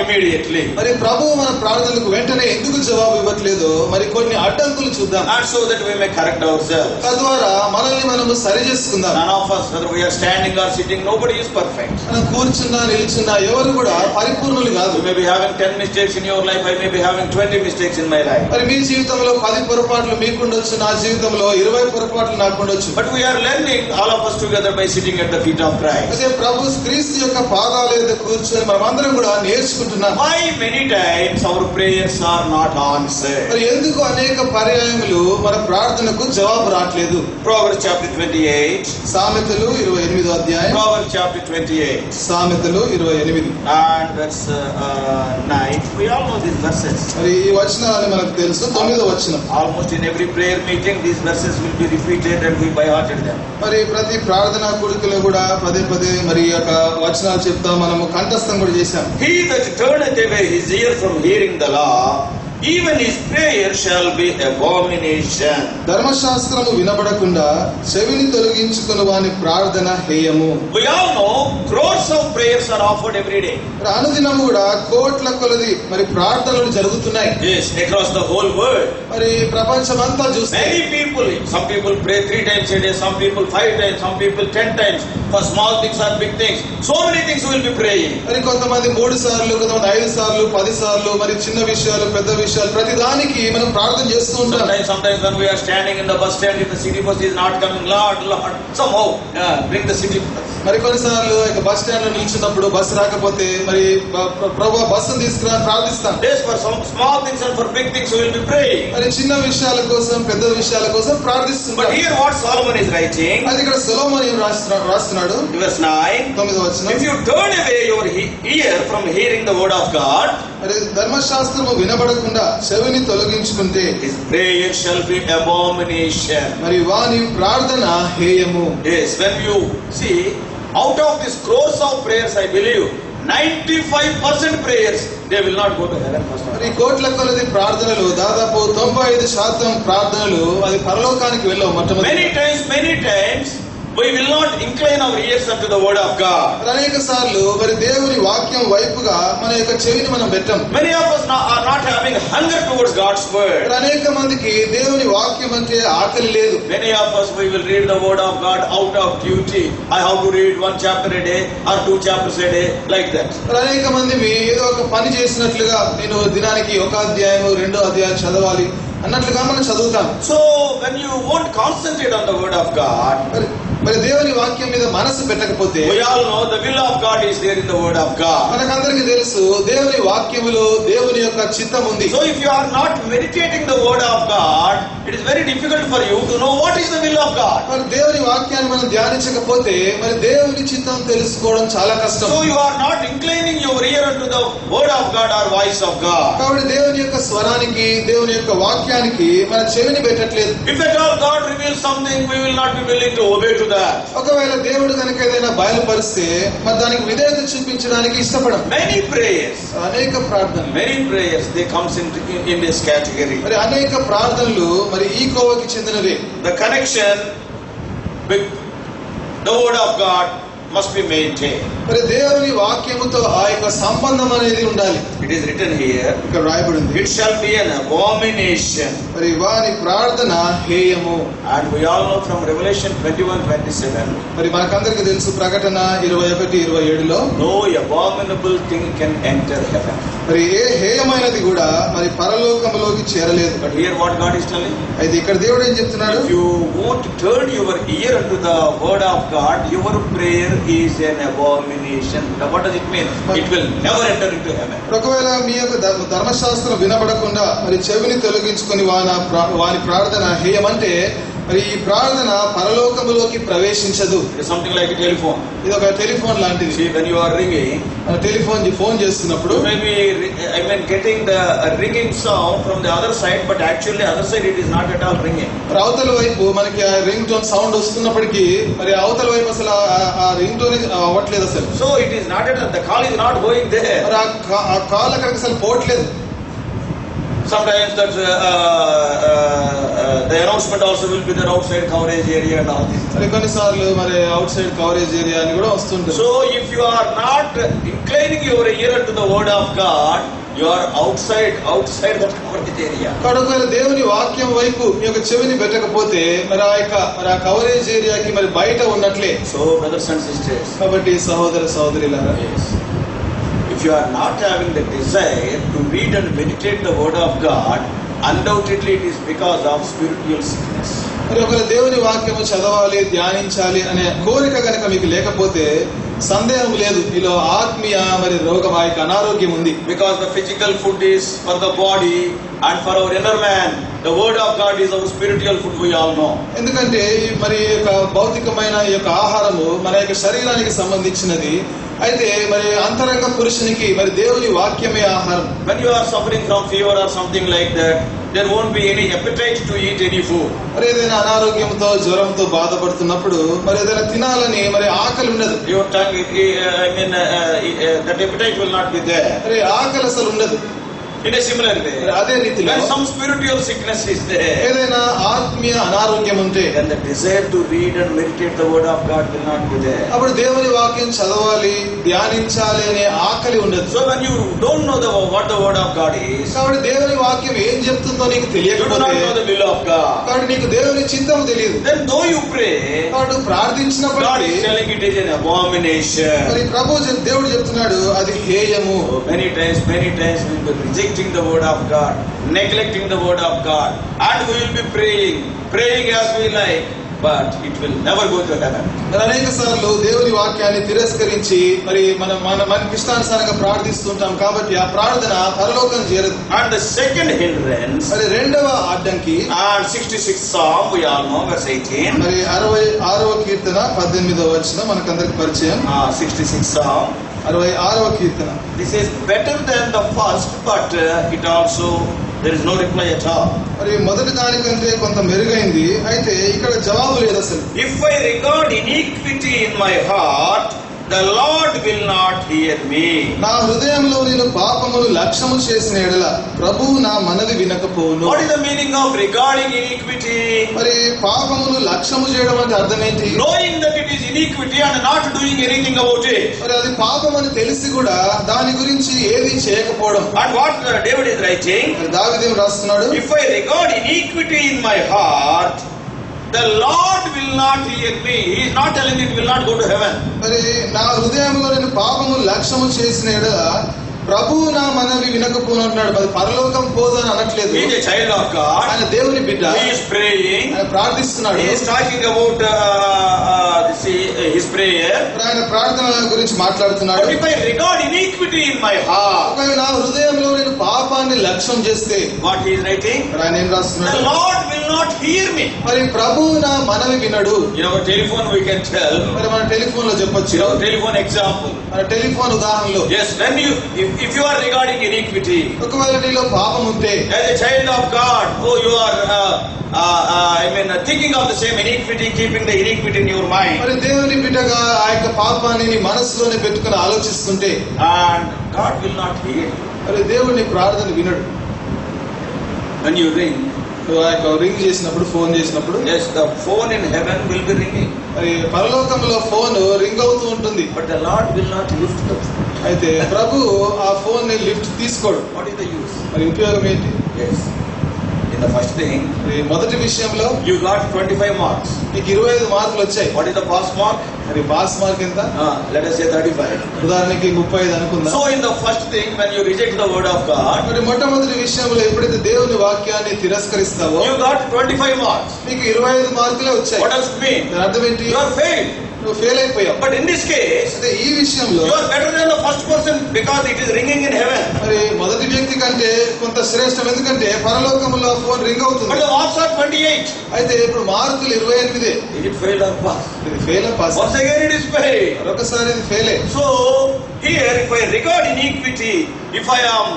Speaker 2: immediately.
Speaker 3: మరి ప్రభువు మన ప్రార్థనలకు వెంటనే ఎందుకు జవాబు ఇవ్వట్లేదో మరి కొన్ని అడ్డంకులు చూద్దాం.
Speaker 2: And so that we may correct ourselves.
Speaker 3: తద్వారా మనల్ని మనము సరి చేసుకుందాం.
Speaker 2: None of us, whether we are standing or sitting, nobody is perfect.
Speaker 3: మనం కూర్చున్నా నిల్చున్నా ఎవరు కూడా పరిపూర్ణులు కాదు.
Speaker 2: You may be having 10 mistakes in your life, I may be having 20 mistakes in my life.
Speaker 3: మరి మీ జీవితంలో 10 పొరపాట్లు మీకుండొచ్చు, నా జీవితంలో 20 పొరపాట్లు నాకుండొచ్చు.
Speaker 2: But we are learning, all of us together, by sitting at the feet of Christ.
Speaker 3: అదే ప్రభు క్రీస్తు యొక్క పాదాల మీద కూర్చొని మనం అందరం కూడా నేర్చుకుంటున్నాం.
Speaker 2: Why many times our prayers are not answered?
Speaker 3: మరి ఎందుకు అనేక పర్యాయములు మన ప్రార్థనకు జవాబు రావట్లేదు?
Speaker 2: Proverbs chapter 28.
Speaker 3: సామెతలు 28వ అధ్యాయం.
Speaker 2: Proverbs chapter 28.
Speaker 3: సామెతలు 28.
Speaker 2: And verse 9. We all know these verses.
Speaker 3: మరి ఈ వచనాలని మనకు తెలుసు. 9వ వచనం.
Speaker 2: Almost in every prayer meeting, these verses will be repeated and we by hearted them.
Speaker 3: మరి ప్రతి ప్రార్థనా కూడికలో కూడా పదే పదే మరి ఈ యొక్క వచనాలు చెప్తా మనము కంఠస్థం కూడా చేశాం.
Speaker 2: He that turneth away his ear from hearing the law, even his prayer shall be abomination.
Speaker 3: ధర్మశాస్త్రము వినబడకుండా చెవిని తొలగించుకుని వాని ప్రార్థన హేయము.
Speaker 2: We all know crores of prayers are offered every day.
Speaker 3: అనుదినము కూడా కోట్ల కొలది మరి ప్రార్థనలు జరుగుతున్నాయి.
Speaker 2: Yes, across the whole world.
Speaker 3: మరి ప్రపంచమంతా చూస్తే
Speaker 2: Many people, some people pray 3 times a day, some people 5 times, some people 10 times, for small things or big things. So many things we will be praying.
Speaker 3: మరి కొంతమంది 3 సార్లు, కొంతమంది 5 సార్లు, 10 సార్లు, మరి చిన్న విషయాలు, పెద్ద విషయాలు, ప్రతి దానికి మనం ప్రార్థన చేస్తూ ఉంటాం.
Speaker 2: Sometimes when we are standing in the bus stand, if the city bus is not coming, Lord, somehow bring the city bus.
Speaker 3: మరి కొన్నిసార్లు ఇక బస్ స్టాండ్ లో నిల్చున్నప్పుడు బస్సు రాకపోతే మరి ప్రభువా బస్సును తీసుకురా ప్రార్థిస్తాం.
Speaker 2: Yes, for some small things and for big things we will be praying.
Speaker 3: మరి చిన్న విషయాల కోసం, పెద్ద విషయాల కోసం ప్రార్థిస్తున్నాం.
Speaker 2: But here what Solomon is writing,
Speaker 3: అది ఇక్కడ సొలొమోను ఏం రాస్తున్నాడు?
Speaker 2: verse 9,
Speaker 3: 9వ వచనం.
Speaker 2: if you turn away your ear from hearing the word of God,
Speaker 3: మరి ధర్మశాస్త్రము వినబడకుండా చెవిని తొలగించుకుంటే
Speaker 2: his prayer shall be abomination.
Speaker 3: మరి వాని ప్రార్థన హేయము.
Speaker 2: Yes, when you see out of these crores of prayers, I believe 95% prayers they will not go to heaven first.
Speaker 3: మరి కోట్ల కొలది ప్రార్థనలు దాదాపు 95% ప్రార్థనలు అది పరలోకానికి వెళ్ళవు మొట్టమొదటి.
Speaker 2: Many times we will not incline our ears unto the word of God.
Speaker 3: అనేక సార్లు మరి దేవుని వాక్యం వైపుగా మన యొక్క చెవిని మనం పెట్టం.
Speaker 2: Many of us are not having hunger towards God's word.
Speaker 3: అనేక మందికి దేవుని వాక్యం అంటే ఆకలి లేదు.
Speaker 2: Many of us we will read the word of God out of duty. I have to read 1 chapter a day or 2 chapters a day, like that.
Speaker 3: అనేక మంది ఏదో ఒక పని చేసినట్లుగా నేను దినానికి 1 అధ్యాయం 2 అధ్యాయం చదవాలి అన్నట్లుగా మనం చదువుతాం.
Speaker 2: So when you won't concentrate on the word of God,
Speaker 3: మరి దేవుని వాక్యం మీద మనసు పెట్టకపోతే,
Speaker 2: we all know the will of God is there in the word of God.
Speaker 3: మనకందరికీ తెలుసు దేవుని వాక్యములో దేవుని యొక్క చిత్తం ఉంది.
Speaker 2: So if you are not meditating the word of God, it is very difficult for you to know what is the will of God.
Speaker 3: మరి దేవుని వాక్యాన్ని మనం ధ్యానించకపోతే మరి దేవుని చిత్తం తెలుసుకోవడం చాలా కష్టం.
Speaker 2: So you are not inclining your ear unto the word of God or voice of God.
Speaker 3: కాబట్టి దేవుని యొక్క స్వరానికి, దేవుని యొక్క వాక్యానికి మన చెవిని పెట్టట్లేదు.
Speaker 2: If at all God reveals something, we will not be willing to obey to that.
Speaker 3: ఒకవేళ దేవుడు కనుక ఏదైనా బయలుపరిస్తే మరి దానికి విధేయత చూపించడానికి ఇష్టపడం.
Speaker 2: Many prayers,
Speaker 3: అనేక ప్రార్థనలు,
Speaker 2: many prayers, they comes in this category.
Speaker 3: మరి అనేక ప్రార్థనలు మరి ఈ కోవకి చెందినవే.
Speaker 2: The connection with the word of God must be maintained.
Speaker 3: మరి దేవుని వాక్యముతో ఆ యొక్క సంబంధం అనేది ఉండాలి.
Speaker 2: It is written here,
Speaker 3: ఇక్కడ రాయబడి ఉంది,
Speaker 2: it shall be an abomination.
Speaker 3: మరి వారి ప్రార్థన హేయము.
Speaker 2: And we all know from Revelation 21:27,
Speaker 3: మరి మనకందరికి తెలుసు ప్రకటన 21:27లో
Speaker 2: no abominable thing can enter heaven.
Speaker 3: మరి ఏ హేయమైనది కూడా మరి పరలోకములోకి చేరలేదు.
Speaker 2: But here what God is telling,
Speaker 3: అయితే ఇక్కడ దేవుడు ఏం చెప్తున్నాడు?
Speaker 2: if you won't turn your ear unto the word of God, your prayer is an abomination. Now what does it mean? It will never enter into heaven.
Speaker 3: ఒకవేళ మీ యొక్క ధర్మశాస్త్రం వినబడకుండా మరి చెవిని తొలగించుకొని వాని ప్రార్థన హేయమంటే మరి ఈ ప్రార్థన పరలోకములోకి ప్రవేశించదు.
Speaker 2: It is something like a telephone.
Speaker 3: ఇది ఒక టెలిఫోన్ లాంటిది.
Speaker 2: See, when you are ringing,
Speaker 3: phone చేస్తున్నప్పుడు
Speaker 2: maybe getting the ringing sound from the other side, but actually other side it is not at all ringing.
Speaker 3: మరి అవతల వైపు మనకి ఆ ring tone sound వస్తున్నప్పటికీ మరి అవతల వైపు అసలు ఆ రింగ్ టోన్ అవ్వట్లేదు అసలు.
Speaker 2: So it is not at all, the call is not going there.
Speaker 3: మరి ఆ కాల్ అక్కడికి అసలు పోవట్లేదు.
Speaker 2: Sometimes that the announcement also will be there outside coverage area and all this.
Speaker 3: మరి కొన్నిసార్లు మరి అవుట్ సైడ్ కవరేజ్ ఏరియా అని కూడా వస్తుంటుంది.
Speaker 2: So if you are not inclining your ear to the word of God, you are outside that coverage area.
Speaker 3: ఒకవేళ దేవుని వాక్యం వైపు మీ యొక్క చెవిని పెట్టకపోతే మరి ఆ కవరేజ్ ఏరియాకి మరి బయట ఉన్నట్లే.
Speaker 2: So brothers and sisters,
Speaker 3: కాబట్టి సహోదర సహోదరులారా,
Speaker 2: yes, if you are not having the desire to read and meditate the word of God, undoubtedly it is because of spiritual sickness.
Speaker 3: మరి ఒకవేళ దేవుని వాక్యము చదవాలి, ధ్యానించాలి అనే కోరిక కనుక మీకు లేకపోతే సందేహం లేదు, మీలో ఆత్మీయ మరి రోగమాయిక అనారోగ్యం ఉంది.
Speaker 2: Because the physical food is for the body and for our inner man, the word of God is our spiritual food, we all know.
Speaker 3: ఎందుకంటే మరి యొక్క భౌతికమైన ఈ యొక్క ఆహారము మన యొక్క శరీరానికి సంబంధించినది. అయితే మరి అంతరంగ పురుషునికి మరి దేవుని వాక్యమే ఆహారం.
Speaker 2: When you are suffering from fever or something like that, there won't be any appetite to eat any food.
Speaker 3: మరి ఏదైనా అనారోగ్యంతో జ్వరంతో బాధపడుతున్నప్పుడు మరి ఏదైనా తినాలని మరి ఆకలి ఉండదు.
Speaker 2: Your tongue, that appetite will not be there.
Speaker 3: మరి ఆకలి అసలు ఉండదు.
Speaker 2: In a similar way,
Speaker 3: అదే రీతిలో
Speaker 2: when some spiritual sickness is there,
Speaker 3: ఏదైనా ఆత్మీయ అనారోగ్యం ఉంటే
Speaker 2: then the desire to read and meditate the word of God will not be there.
Speaker 3: అప్పుడు దేవుని వాక్యం చదవాలి, ధ్యానించాలి అనే ఆకలి ఉండదు.
Speaker 2: So when you don't know what the word of God is,
Speaker 3: కాబట్టి దేవుని వాక్యం ఏం చెప్తుందో నీకు
Speaker 2: you do not
Speaker 3: తెలియకపోతే,
Speaker 2: know the will of God,
Speaker 3: కాబట్టి నీకు దేవుని చిత్తం తెలియదు.
Speaker 2: then though you pray,
Speaker 3: కాబట్టి
Speaker 2: God
Speaker 3: ప్రార్థించినప్పటికీ
Speaker 2: is telling it is an abomination.
Speaker 3: మరి దేవుడు చెప్తున్నాడు అది హేయము.
Speaker 2: So many times we will be rejecting the word of God, neglecting the word of God, and we will be praying as we like, but it will never go to heaven.
Speaker 3: మరి అనేక సార్లు దేవుని వాక్యాన్ని తిరస్కరించి మరి మనకి ఇష్టానుసారంగా ప్రార్థిస్తుంటాం, కాబట్టి ఆ ప్రార్థన పరలోకం చేరదు.
Speaker 2: And the second hindrance,
Speaker 3: మరి రెండవ అడ్డంకి,
Speaker 2: and 66th Psalm, we all know, verse 18.
Speaker 3: మరి 66వ కీర్తన 18వ వచనం మనకందరికి పరిచయం.
Speaker 2: 66th Psalm.
Speaker 3: 66వ Keerthana.
Speaker 2: This is better than the first, but it also, there is no reply at all.
Speaker 3: మరి మొదటి దానికంటే కొంత మెరుగైంది, అయితే ఇక్కడ జవాబు లేదు అసలు.
Speaker 2: If I regard iniquity in my heart, the Lord will not hear me.
Speaker 3: నా హృదయంలో నేను పాపమును లక్ష్యము చేసిన ఎడల ప్రభువు నా మనవి వినకపోవును.
Speaker 2: What is the meaning of regarding iniquity?
Speaker 3: మరి పాపమును లక్ష్యము చేయడం అంటే అర్థం ఏంటి?
Speaker 2: Knowing that it is iniquity and not doing anything about it.
Speaker 3: మరి అది పాపం అని తెలిసి కూడా దాని గురించి ఏది చేయకపోవడం.
Speaker 2: And what David is writing?
Speaker 3: మరి దావీదు రాస్తున్నాడు,
Speaker 2: If I regard iniquity in my heart, the Lord will not hear me. He is not telling it will not go to heaven.
Speaker 3: మరి నా హృదయంలో నేను పాపము లక్ష్యము చేసిన ఎడల ప్రభువు నా మనవి వినకపోను అంటున్నాడు. మరి పరలోకం పోదు అని అనట్లేదు.
Speaker 2: He is a child of God.
Speaker 3: ఆయన దేవుని బిడ్డ,
Speaker 2: He is praying.
Speaker 3: ఆయన ప్రార్థిస్తున్నాడు.
Speaker 2: He is talking about his prayer.
Speaker 3: ఆయన ప్రార్థన గురించి మాట్లాడుతున్నాడు.
Speaker 2: But if I regard iniquity in my heart,
Speaker 3: ఒకవేళ నా హృదయంలో నేను పాపాన్ని లక్ష్యం చేస్తే,
Speaker 2: what he is writing?
Speaker 3: మరి ఆయన ఏం
Speaker 2: The
Speaker 3: రాస్తున్నాడు?
Speaker 2: Lord will not hear me.
Speaker 3: మరి ప్రభువు నా మనవి వినడు.
Speaker 2: In our telephone we can tell.
Speaker 3: మరి మన టెలిఫోన్ లో చెప్పొచ్చు.
Speaker 2: In our telephone example.
Speaker 3: మన టెలిఫోన్ ఉదాహరణలో,
Speaker 2: Yes, when if you are regarding iniquity,
Speaker 3: ఒకవేళ నీలో పాపం ఉంటే,
Speaker 2: as a child of God, you are thinking of the same iniquity, keeping the iniquity in your mind,
Speaker 3: మరి దేవుని బిడ్డగా ఆ యొక్క పాపాన్ని నీ మనసులోనే పెట్టుకుని ఆలోచిస్తుంటే,
Speaker 2: and God will not hear.
Speaker 3: మరి దేవుని ప్రార్థన వినడు.
Speaker 2: When you ring,
Speaker 3: నువ్వు ఆ యొక్క రింగ్ చేసినప్పుడు, ఫోన్ చేసినప్పుడు,
Speaker 2: yes, the phone in heaven will be ringing,
Speaker 3: మరి పరలోకంలో ఫోన్ రింగ్ అవుతూ ఉంటుంది.
Speaker 2: but the Lord will not lift the phone.
Speaker 3: అయితే ప్రభు ఆ ఫోన్ ని లిఫ్ట్ తీసుకోడు.
Speaker 2: What is the use?
Speaker 3: మరి ఉపయోగం ఏంటి?
Speaker 2: Yes, in the first thing,
Speaker 3: మరి మొదటి విషయంలో
Speaker 2: you got 25 marks.
Speaker 3: నీకు 25 మార్కులు వచ్చాయి.
Speaker 2: What is the pass mark?
Speaker 3: మరి పాస్ మార్క్ ఎంత?
Speaker 2: Let us say 35.
Speaker 3: ఉదాహరణకి 35 అనుకుందాం.
Speaker 2: So in the first thing, when you reject the word of God,
Speaker 3: మరి మొట్టమొదటి విషయంలో ఎప్పుడైతే దేవుని వాక్యాన్ని తిరస్కరిస్తావో
Speaker 2: you got 25 marks.
Speaker 3: నీకు 25 మార్కులే వచ్చాయి.
Speaker 2: What does it mean?
Speaker 3: దాని అర్థం ఏంటి?
Speaker 2: You are failed.
Speaker 3: నువ్వు ఫెయిల్ అయిపోయావు.
Speaker 2: But in this case,
Speaker 3: అంటే ఈ విషయంలో
Speaker 2: you are better than the first person because it is ringing in heaven.
Speaker 3: మరి మొదటి వ్యక్తి కంటే కొంత శ్రేష్టం, ఎందుకంటే పరలోకములో ఫోన్ రింగ్
Speaker 2: But
Speaker 3: అవుతుంది.
Speaker 2: the marks are 28.
Speaker 3: అయితే ఇప్పుడు మార్కులు 28.
Speaker 2: Is it failed or pass?
Speaker 3: ఇది fail pass?
Speaker 2: Once again it is failed.
Speaker 3: మరొకసారి ఇది ఫెయిలే.
Speaker 2: So here, if I regard iniquity, if I am,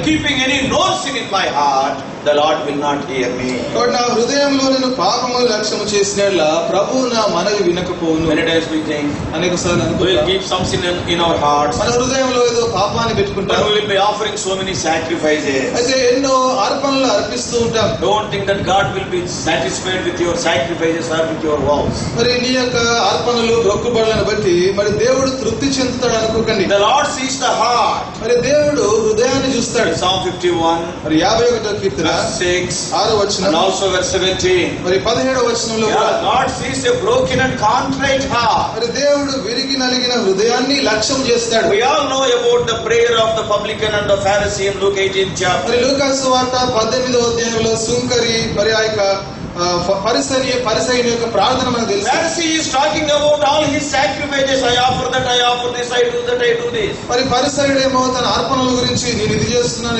Speaker 2: keeping any known sin in my heart, the Lord will not hear me.
Speaker 3: కాబట్టి నా హృదయంలో నేను పాపము లక్ష్యము చేసినట్ల ప్రభువు నా మనవి వినకపోవును.
Speaker 2: Many times we think
Speaker 3: అనేక సార్లు
Speaker 2: we will
Speaker 3: అనుకుంటాం,
Speaker 2: keep some sin in our hearts,
Speaker 3: మన హృదయంలో ఏదో పాపాన్ని
Speaker 2: but
Speaker 3: పెట్టుకుంటాం.
Speaker 2: we will be offering so many sacrifices.
Speaker 3: అయితే ఎన్నో అర్పణలు అర్పిస్తూ ఉంటాం.
Speaker 2: Don't think that God will be satisfied with your sacrifices or with your vows.
Speaker 3: మరి నీ యొక్క అర్పణలు మొక్కుబడులను బట్టి మరి దేవుడు తృప్తి చెందుతాడు అనుకోకండి.
Speaker 2: The Lord sees the heart.
Speaker 3: మరి దేవుడు హృదయాన్ని చూస్తాడు.
Speaker 2: Psalm 51,
Speaker 3: మరి 51వ కీర్తన
Speaker 2: verse 6,
Speaker 3: 6వ
Speaker 2: and
Speaker 3: వచనం,
Speaker 2: also verse 17.
Speaker 3: మరి 17వ వచనంలో కూడా
Speaker 2: God sees a broken and contrite heart.
Speaker 3: మరి దేవుడు విరిగి నలిగిన హృదయాన్ని లక్ష్యం చేస్తాడు.
Speaker 2: We all know about the prayer of the publican and the Pharisee in Luke 18 chapter.
Speaker 3: మరి లూకాసు వార్త 18వ అధ్యాయంలో సుంకరి మరి ఆ యొక్క పరిసయ్యుని యొక్క ప్రార్థన మనకు తెలుసు.
Speaker 2: Pharisee is talking about all his sacrifices. I offer that, I offer this, I do that, I do this.
Speaker 3: మరి పరిసయ్యుడేమో తన అర్పణల గురించి నేను ఇది చేస్తున్నాను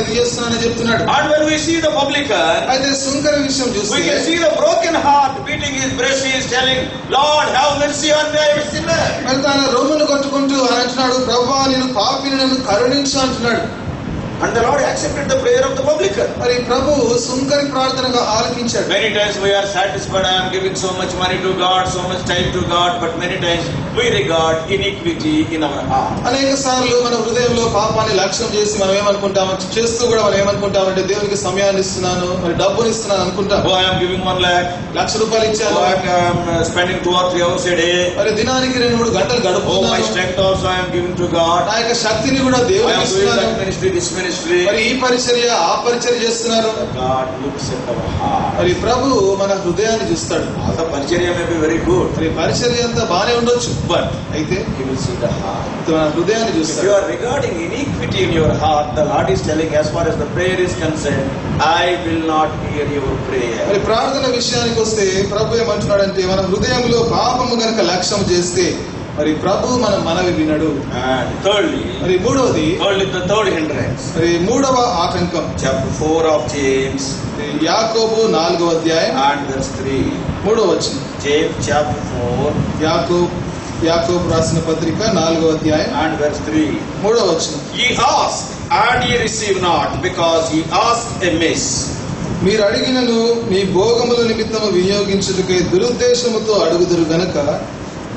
Speaker 3: అని చెప్తున్నాడు.
Speaker 2: And when we see the publican,
Speaker 3: అయితే సుంకరి విషయం
Speaker 2: we
Speaker 3: చూస్తే
Speaker 2: can see the broken heart beating his breast. He is telling, Lord, have mercy on me, I am a sinner.
Speaker 3: మరి తన రొమ్మును కొట్టుకుంటూ అని అంటున్నాడు, ప్రభువా నేను పాపిని, నన్ను కరుణించు అంటున్నాడు.
Speaker 2: And the Lord accepted the prayer of the publican.
Speaker 3: మరి ప్రభు సుంకరి ప్రార్థనగా ఆలకించాడు.
Speaker 2: Many times we are satisfied, I am giving so much money to God, so much time to God, but many times we regard iniquity in our heart.
Speaker 3: అనేక సార్లు మన హృదయంలో పాపాన్ని లక్ష్యం చేసి మనం ఏమనుకుంటాం, చేస్తూ కూడా మనం ఏమనుకుంటామంటే దేవునికి సమయాన్ని ఇస్తున్నాను, మరి డబ్బుని ఇస్తున్నాను అనుకుంటాం.
Speaker 2: Oh, I am giving 1 lakh.
Speaker 3: ₹1,00,000 ఇచ్చాను.
Speaker 2: Oh, I am spending 2 or 3 hours a day.
Speaker 3: మరి దినానికి 2-3 గంటలు
Speaker 2: Oh, my
Speaker 3: గడుపుతున్నాను.
Speaker 2: strength also I am giving to God.
Speaker 3: నా యొక్క శక్తిని కూడా
Speaker 2: I
Speaker 3: దేవునికి
Speaker 2: am doing
Speaker 3: ఇస్తున్నాను.
Speaker 2: that ministry, this ministry.
Speaker 3: మరి ఈ పరిచర్య ఆ పరిచర్య చేస్తున్నారు.
Speaker 2: God looks at our heart.
Speaker 3: మరి ప్రభు మన హృదయాన్ని చూస్తాడు.
Speaker 2: All the paricharya may be very good,
Speaker 3: మరి పరిచర్య అంతా బానే ఉండొచ్చు,
Speaker 2: but
Speaker 3: అయితే
Speaker 2: He will see the heart.
Speaker 3: మన హృదయాన్ని
Speaker 2: If you
Speaker 3: చూస్తాడు.
Speaker 2: are regarding iniquity in your heart, the Lord is telling, as far as the prayer is concerned, I will not hear your prayer.
Speaker 3: మరి ప్రార్థన విషయానికి వస్తే ప్రభు ఏమంటున్నాడంటే మన హృదయంలో పాపము గనక లక్ష్యం చేస్తే మరి ప్రభు మన మనవి వినడు.
Speaker 2: And thirdly,
Speaker 3: మరి మూడవది,
Speaker 2: the third hindrance,
Speaker 3: మరి మూడవ ఆటంకం
Speaker 2: chapter 4 of James
Speaker 3: యాకోబు 4వ అధ్యాయం
Speaker 2: and verse 3.
Speaker 3: 3వ వచనం.
Speaker 2: James chapter 4
Speaker 3: యాకోబు రాసిన పత్రిక 4వ అధ్యాయం
Speaker 2: and verse 3.
Speaker 3: 3వ వచనం.
Speaker 2: Ye ask and ye receive not, because ye ask amiss.
Speaker 3: మీరు అడిగినను మీ భోగముల నిమిత్తము వినియోగించుటకై దురుద్దేశముతో అడుగుదురు గనక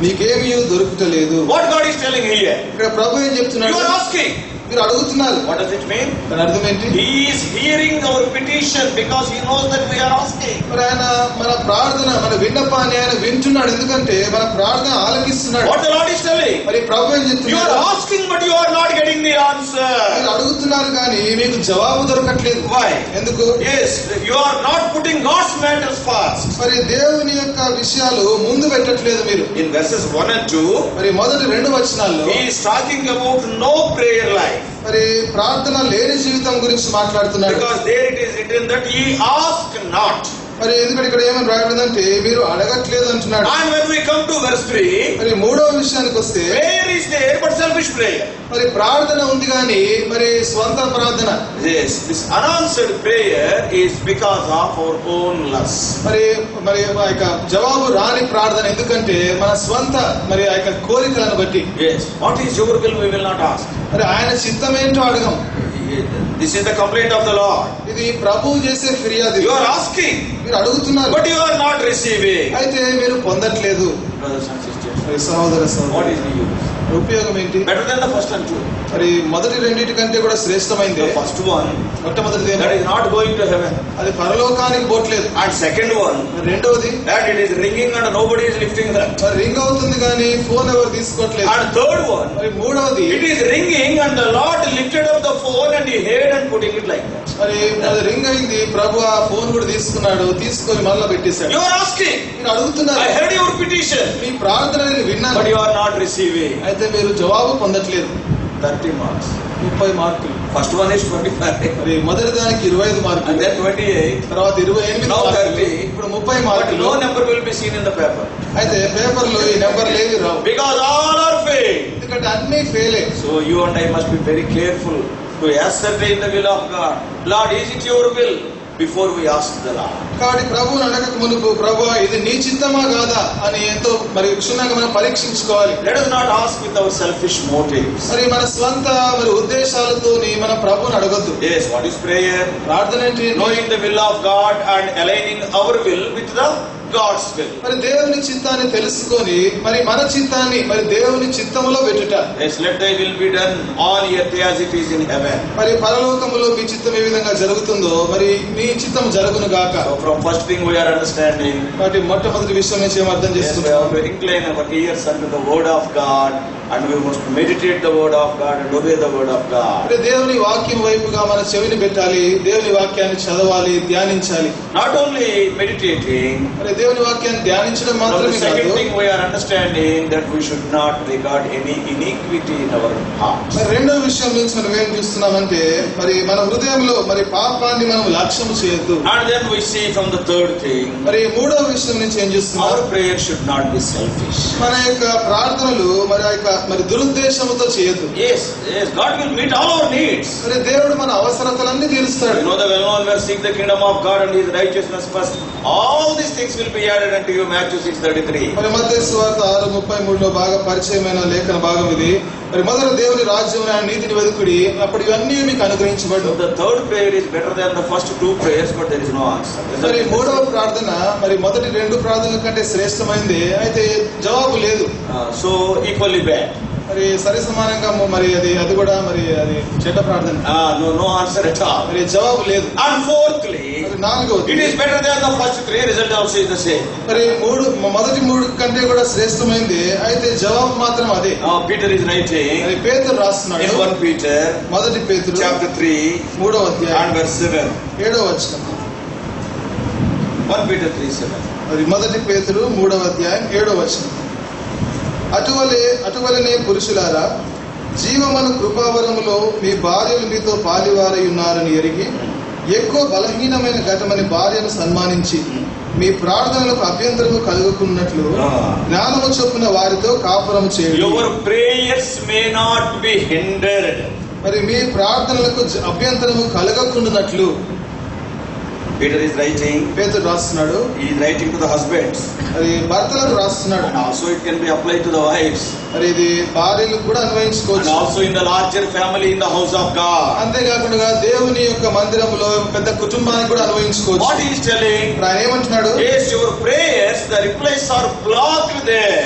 Speaker 3: మీకేమీ దొరుకుటలేదు.
Speaker 2: What God is telling here?
Speaker 3: ఇక్కడ ప్రభు ఏం చెప్తున్నాడు?
Speaker 2: You are asking.
Speaker 3: మీరు అడుగుతున్నారు.
Speaker 2: What does it mean?
Speaker 3: దాని అర్థం ఏంటి?
Speaker 2: He is hearing our petition because He knows that we are asking.
Speaker 3: మరి ఆయన మన ప్రార్థన, మన విన్నపాన్ని ఆయన వింటున్నాడు, ఎందుకంటే మన ప్రార్థన ఆలకిస్తున్నాడు.
Speaker 2: What the Lord is telling?
Speaker 3: మరి ప్రభు ఏం
Speaker 2: You
Speaker 3: చెప్తున్నాడు?
Speaker 2: are asking, but you are not getting the answer.
Speaker 3: మీరు అడుగుతున్నారు కానీ మీకు జవాబు దొరకట్లేదు.
Speaker 2: Why?
Speaker 3: ఎందుకు?
Speaker 2: Yes, you are not putting God's matters first.
Speaker 3: మరి దేవుని యొక్క విషయాలు ముందు పెట్టట్లేదు మీరు.
Speaker 2: In verses 1 and 2,
Speaker 3: మరి మొదటి 2 వచనాల్లో
Speaker 2: He is talking about no prayer life.
Speaker 3: మరి ప్రార్థన లేని జీవితం గురించి మాట్లాడుతున్నాడు.
Speaker 2: Because there it is written that ye ask not.
Speaker 3: మరి ఎందుకంటే ఇక్కడ ఏమని రాయబడిందంటే మీరు అడగట్లేదు అంటున్నాడు.
Speaker 2: And when we come to verse 3,
Speaker 3: మరి 3వ విషయానికి వస్తే
Speaker 2: prayer is there but selfish prayer.
Speaker 3: మరి ప్రార్థన ఉంది కానీ మరి స్వంత ప్రార్థన.
Speaker 2: Yes, this unanswered prayer is because of our own lust.
Speaker 3: మరి ఆ యొక్క జవాబు రాని ప్రార్థన ఎందుకంటే మన స్వంత మరి ఆ యొక్క కోరికలను బట్టి.
Speaker 2: Yes, what is your will we will not ask.
Speaker 3: మరి ఆయన చిత్తం ఏంటో అడగం.
Speaker 2: This is the complaint of the Lord.
Speaker 3: ఇది ప్రభువు చేసే ఫిర్యాదు.
Speaker 2: You are asking,
Speaker 3: మీరు అడుగుతున్నారు,
Speaker 2: but you are not receiving.
Speaker 3: అయితే మీరు పొందట్లేదు.
Speaker 2: Brothers and sisters,
Speaker 3: మరి సహోదర
Speaker 2: what
Speaker 3: సహోదరి,
Speaker 2: is the use?
Speaker 3: ఉపయోగం ఏంటి?
Speaker 2: Better than the first and two.
Speaker 3: మరి మొదటి రెండింటి కంటే కూడా శ్రేష్టమైంది.
Speaker 2: The first one,
Speaker 3: మొట్టమొదటిది
Speaker 2: that is not going to heaven.
Speaker 3: అది పరలోకానికి పోట్లేదు.
Speaker 2: And second one,
Speaker 3: రెండవది
Speaker 2: that it is ringing and nobody is lifting that.
Speaker 3: మరి రింగ్ అవుతుంది కానీ ఫోన్ ఎవరు తీసుకోవట్లేదు.
Speaker 2: And third one,
Speaker 3: మరి మూడవది
Speaker 2: it is ringing and the Lord lifted up the phone and He heard and putting it like that.
Speaker 3: మరి అది ring అయింది, ప్రభు ఆ ఫోన్ కూడా తీసుకున్నాడు, తీసుకొని మళ్ళా పెట్టేశాడు.
Speaker 2: You are asking,
Speaker 3: మీరు అడుగుతున్నారు,
Speaker 2: I heard your petition,
Speaker 3: మీ ప్రార్థన నేను విన్నాను,
Speaker 2: but you are not receiving.
Speaker 3: అయితే మీరు జవాబు పొందట్లేదు.
Speaker 2: 30 marks.
Speaker 3: 30 మార్కులు.
Speaker 2: First one is 25.
Speaker 3: మరి మొదటి దానికి 25
Speaker 2: And
Speaker 3: మార్కులు,
Speaker 2: then 28.
Speaker 3: తర్వాత 28
Speaker 2: Now
Speaker 3: మార్కులు,
Speaker 2: 30.
Speaker 3: ఇప్పుడు 30
Speaker 2: But
Speaker 3: మార్కులు.
Speaker 2: no number will be seen in the paper.
Speaker 3: అయితే పేపర్ లో ఈ నెంబర్లు ఏవి రావు,
Speaker 2: Because all are failed.
Speaker 3: ఎందుకంటే అన్ని ఫెయిలే.
Speaker 2: So you and I must be very careful to ascertain the will of God. Lord, is it your will? Before we ask the Lord.
Speaker 3: కాబట్టి ప్రభువుని అడగక మునుపు, ప్రభువా ఇది నీ చిత్తమా కాదా అని ఎంతో మరి క్షుణ్ణంగా మనం పరీక్షించుకోవాలి.
Speaker 2: Let us not ask with our selfish motives.
Speaker 3: మరి మన స్వంత మరి ఉద్దేశాలతోని మన ప్రభువుని అడగొద్దు.
Speaker 2: Yes, what is prayer?
Speaker 3: ప్రార్థన ఏంటి?
Speaker 2: Knowing the will of God and aligning our will with the God's will.
Speaker 3: మరి దేవుని చిత్తాన్ని తెలుసుకొని మరి మన చిత్తాన్ని మరి దేవుని చిత్తములో పెట్టుట.
Speaker 2: Yes, let thy will be done on earth as it is in heaven.
Speaker 3: మరి పరలోకములో మీ చిత్తం ఏ విధంగా జరుగుతుందో మరి మీ చిత్తం జరుగును గాక.
Speaker 2: So from first thing we are understanding.
Speaker 3: కాబట్టి మొట్టమొదటి విషయం నుంచి ఏం అర్థం
Speaker 2: Yes, we
Speaker 3: చేసుకుంటాం?
Speaker 2: have to incline our ears unto the word of God, and we must meditate the word of God and obey the word of God.
Speaker 3: మరి దేవుని వాక్యం వైపుగా మన చెవిని పెట్టాలి, దేవుని వాక్యాన్ని చదవాలి, ధ్యానించాలి.
Speaker 2: Not only meditating,
Speaker 3: మరి దేవుని వాక్యాన్ని ధ్యానించడం
Speaker 2: the
Speaker 3: మాత్రమే
Speaker 2: second
Speaker 3: కాదు,
Speaker 2: thing we are understanding that we should not regard any iniquity in our hearts.
Speaker 3: మరి రెండో విషయం నుంచి మనం ఏం చూస్తున్నామంటే మరి మన హృదయంలో మరి పాపాన్ని మనం లక్ష్యం చేయొద్దు.
Speaker 2: And then we see from the third thing,
Speaker 3: మరి మూడో విషయం నుంచి ఏం చూస్తున్నాం?
Speaker 2: our prayer should not be selfish.
Speaker 3: మన యొక్క ప్రార్థనలు మరి ఆ యొక్క మరి దురుద్దేశంతో చేయొద్దు.
Speaker 2: Yes, God will meet all our needs.
Speaker 3: మరి దేవుడు మన అవసరతలన్నీ తీరుస్తాడు.
Speaker 2: You know the well-known verse, seek the kingdom of God and His righteousness first. All these things will will be added unto you. Matthew 6:33.
Speaker 3: మరి మత్తయి సువార్త 6:33లో బాగా పరిచయమైన లేఖన భాగం ఇది. మరి మొదట దేవుని రాజ్యం ఆయన నీతిని వెదుకుడి, అప్పుడు ఇవన్నీ మీకు అనుగ్రహించబడును.
Speaker 2: The third prayer is better than the first two prayers, but there is no answer.
Speaker 3: మరి మూడవ ప్రార్థన మరి మొదటి రెండు ప్రార్థనల కంటే శ్రేష్టమైంది, అయితే జవాబు లేదు.
Speaker 2: So equally bad.
Speaker 3: మరి సరి సమానంగా మరి అది కూడా మరి అది చెడ్డ ప్రార్థన.
Speaker 2: No answer at all.
Speaker 3: మరి జవాబు లేదు.
Speaker 2: And fourthly,
Speaker 3: మరి నాలుగవది,
Speaker 2: it is better than the first three. Result also is the same.
Speaker 3: మరి మొదటి మూడు కంటే కూడా శ్రేష్టమైంది, అయితే జవాబు మాత్రం అదే.
Speaker 2: Peter is writing.
Speaker 3: మరి పేతురు రాస్తున్నాడు.
Speaker 2: In 1 Peter,
Speaker 3: మొదటి పేతురు
Speaker 2: chapter 3,
Speaker 3: 3వ అధ్యాయం
Speaker 2: and verse 7.
Speaker 3: 7వ వచనం.
Speaker 2: 1 Peter 3:7.
Speaker 3: మరి మొదటి పేతురు 3వ అధ్యాయం 7వ వచనం. అటువలనే పురుషులారా, జీవమను కృపావరములో మీ భార్యలు మీతో పాలివారై ఉన్నారని ఎరిగి ఎక్కువ బలహీనమైన ఘటమని భార్యను సన్మానించి మీ ప్రార్థనలకు అభ్యంతరము కలుగుకున్నట్లు జ్ఞానము చొప్పున వారితో కాపురము చేయండి.
Speaker 2: Your prayers may not be hindered.
Speaker 3: మరి మీ ప్రార్థనలకు అభ్యంతరము కలగకుండానట్లు
Speaker 2: Peter is writing.
Speaker 3: పేతురు రాస్తున్నాడు.
Speaker 2: He is writing to the husbands.
Speaker 3: అది భర్తలకు రాస్తున్నాడు.
Speaker 2: And also it can be applied to the wives.
Speaker 3: మరి ఇది భార్యలకు కూడా
Speaker 2: And
Speaker 3: అన్వయించుకోవచ్చు.
Speaker 2: also in the larger family in the house of God.
Speaker 3: అంతేకాకుండా దేవుని యొక్క మందిరంలో పెద్ద కుటుంబానికి కూడా అన్వయించుకోవచ్చు.
Speaker 2: What he is telling?
Speaker 3: ఆయన ఏమంటున్నాడు?
Speaker 2: Yes, your prayers, the replies are blocked there.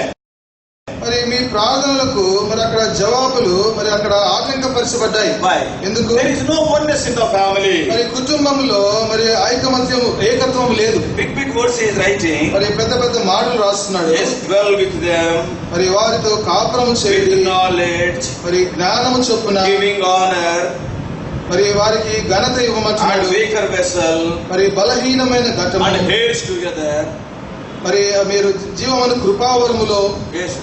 Speaker 3: మరి మీ ప్రార్థనలకు మరి అక్కడ జవాబులు మరి అక్కడ ఆటంకపరచబడ్డాయి.
Speaker 2: Why?
Speaker 3: ఎందుకు?
Speaker 2: There is no oneness in the family.
Speaker 3: మరి కుటుంబంలో మరి ఐకమత్యము ఏకత్వం లేదు.
Speaker 2: Big words he is writing.
Speaker 3: మరి పెద్ద పెద్ద మాటలు రాస్తున్నాడు.
Speaker 2: Yes, dwell with them.
Speaker 3: మరి వారితో కాపురము
Speaker 2: With
Speaker 3: చేయండి,
Speaker 2: knowledge,
Speaker 3: మరి జ్ఞానము చొప్పున
Speaker 2: giving honor,
Speaker 3: మరి వారికి ఘనత
Speaker 2: and
Speaker 3: ఇవ్వమంటున్నాడు.
Speaker 2: weaker vessel,
Speaker 3: మరి బలహీనమైన ఘటము
Speaker 2: and heirs together.
Speaker 3: మరి మీరు జీవమును కృపావరములో.
Speaker 2: Yes,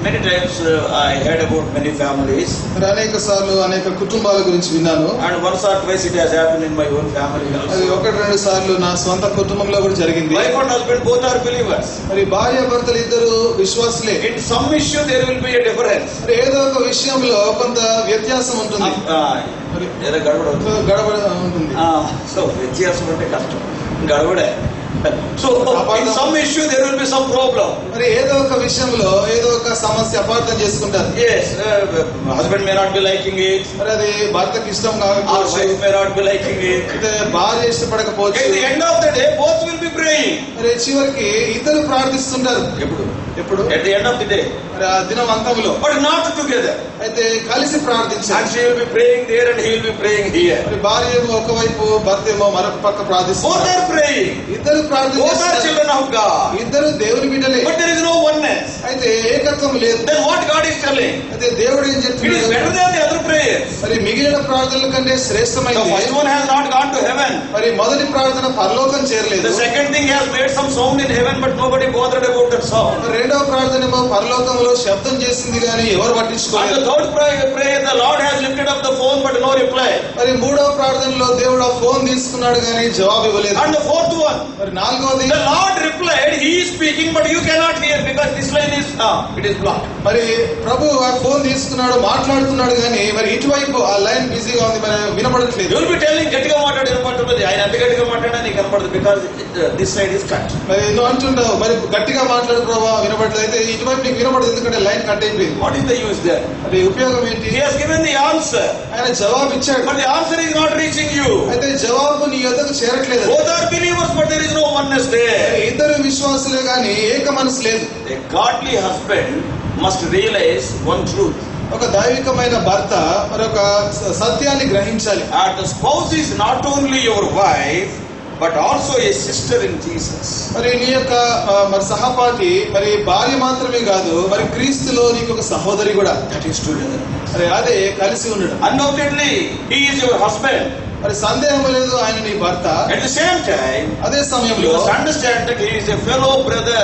Speaker 2: many times I heard about many families,
Speaker 3: మరి అనేక సార్లు అనేక కుటుంబాల గురించి విన్నాను.
Speaker 2: and once or twice it has happened in my own family
Speaker 3: అది
Speaker 2: also.
Speaker 3: ఒకటి రెండు సార్లు నా స్వంత కుటుంబంలో కూడా జరిగింది.
Speaker 2: Wife and husband both are believers.
Speaker 3: మరి భార్య భర్తలు ఇద్దరు విశ్వాసులే.
Speaker 2: In some issue there will be a difference.
Speaker 3: మరి ఏదో ఒక విషయంలో కొంత వ్యత్యాసం ఉంటుంది. మరి
Speaker 2: ఏదో గడబడ అవుతుంది.
Speaker 3: గడబడ ఉంటుంది.
Speaker 2: సో వ్యత్యాసం అంటే కష్టం, గడబడే. So in some issue there will be some problem.
Speaker 3: మరి ఏదో ఒక విషయంలో ఏదో ఒక సమస్య అపార్థం చేసుకుంటారు.
Speaker 2: Yes, husband may not be liking it,
Speaker 3: మరి అది భర్తకి ఇష్టం
Speaker 2: or
Speaker 3: కాకపోవచ్చు,
Speaker 2: wife may not be liking it.
Speaker 3: అయితే భార్య ఇష్టపడకపోవచ్చు.
Speaker 2: At the end of the day both will be praying.
Speaker 3: మరి చివరికి ఇద్దరు ప్రార్థిస్తుంటారు. ఎప్పుడు?
Speaker 2: At the end of the day,
Speaker 3: మరి ఆ దినం అంతంలో.
Speaker 2: but not together.
Speaker 3: అయితే కలిసి
Speaker 2: And
Speaker 3: ప్రార్థించారు.
Speaker 2: she will be praying there and he will be praying here.
Speaker 3: మరి భార్య ఏమో ఒకవైపు, భర్త ఏమో మరొక పక్క
Speaker 2: Both
Speaker 3: ప్రార్థిస్తారు.
Speaker 2: are praying.
Speaker 3: ఇద్దరు
Speaker 2: Both are
Speaker 3: ప్రార్థిస్తారు.
Speaker 2: children of God.
Speaker 3: ఇద్దరు దేవుని బిడ్డలే.
Speaker 2: But there is no oneness.
Speaker 3: అయితే ఏకత్వం లేదు.
Speaker 2: Then what God is telling?
Speaker 3: అయితే దేవుడు ఏం
Speaker 2: It is
Speaker 3: చెప్తున్నాడు?
Speaker 2: better than the other prayers.
Speaker 3: మరి మిగిలిన ప్రార్థనల కంటే
Speaker 2: The
Speaker 3: శ్రేష్టమైనది.
Speaker 2: first one has not gone to heaven.
Speaker 3: మరి మొదటి ప్రార్థన పరలోకం చేరలేదు.
Speaker 2: The second thing has made some sound in heaven, but nobody bothered about that sound.
Speaker 3: మరి రెండవ ప్రార్థన ఏమో పరలోకంలో శబ్దం చేసింది కానీ ఎవరు
Speaker 2: And
Speaker 3: పట్టించుకోలేదు.
Speaker 2: the third prayer, the Lord has lifted up the phone, but no reply.
Speaker 3: మరి మూడవ ప్రార్థనలో దేవుడు ఆ ఫోన్ తీసుకున్నాడు కానీ జవాబు ఇవ్వలేదు.
Speaker 2: And the fourth one,
Speaker 3: మరి నాలుగవది,
Speaker 2: the Lord replied, He is speaking, but you cannot hear because this line is it is blocked.
Speaker 3: మరి ప్రభు ఆ ఫోన్ తీసుకున్నాడు, మాట్లాడుతున్నాడు కానీ మరి ఇటువైపు ఆ లైన్ బిజీగా ఉంది, మరి వినపడట్లేదు.
Speaker 2: You will be telling గట్టిగా మాట్లాడి వినపడుతుంది. ఆయన ఎంత గట్టిగా మాట్లాడా నీకు కనపడదు because this side is cut.
Speaker 3: మరి నువ్వు అంటుంటావు మరి గట్టిగా మాట్లాడు ప్రభావ వినపడలేదు, అయితే ఇటువైపు నీకు వినపడదు ఎందుకంటే లైన్ కట్ అయిపోయింది.
Speaker 2: What is the use there?
Speaker 3: అది ఉపయోగం ఏంటి?
Speaker 2: He has given the answer,
Speaker 3: ఆయన జవాబు ఇచ్చాడు,
Speaker 2: but the answer is not reaching you.
Speaker 3: అయితే జవాబు నీ యొద్దకు చేరట్లేదు.
Speaker 2: Both are believers, but there is no oneness there.
Speaker 3: ఇద్దరు విశ్వాసులే కానీ ఏక మనసు లేదు.
Speaker 2: A godly husband must realize one truth.
Speaker 3: ఒక దైవికమైన భర్త మరి ఒక సత్యాన్ని గ్రహించాలి.
Speaker 2: And the spouse is not only your wife, but also a sister in Jesus.
Speaker 3: మరి నీ యొక్క మరి సహపాఠి మరి భార్య మాత్రమే కాదు, మరి క్రీస్తులో నీకు ఒక సహోదరి కూడా.
Speaker 2: That is together.
Speaker 3: మరి అదే కలిసి ఉండడం.
Speaker 2: Undoubtedly, he is your husband.
Speaker 3: మరి సందేహం లేదు ఆయన నీ భర్త.
Speaker 2: At the same time,
Speaker 3: అదే
Speaker 2: you
Speaker 3: సమయంలో
Speaker 2: must understand that he is a fellow brother,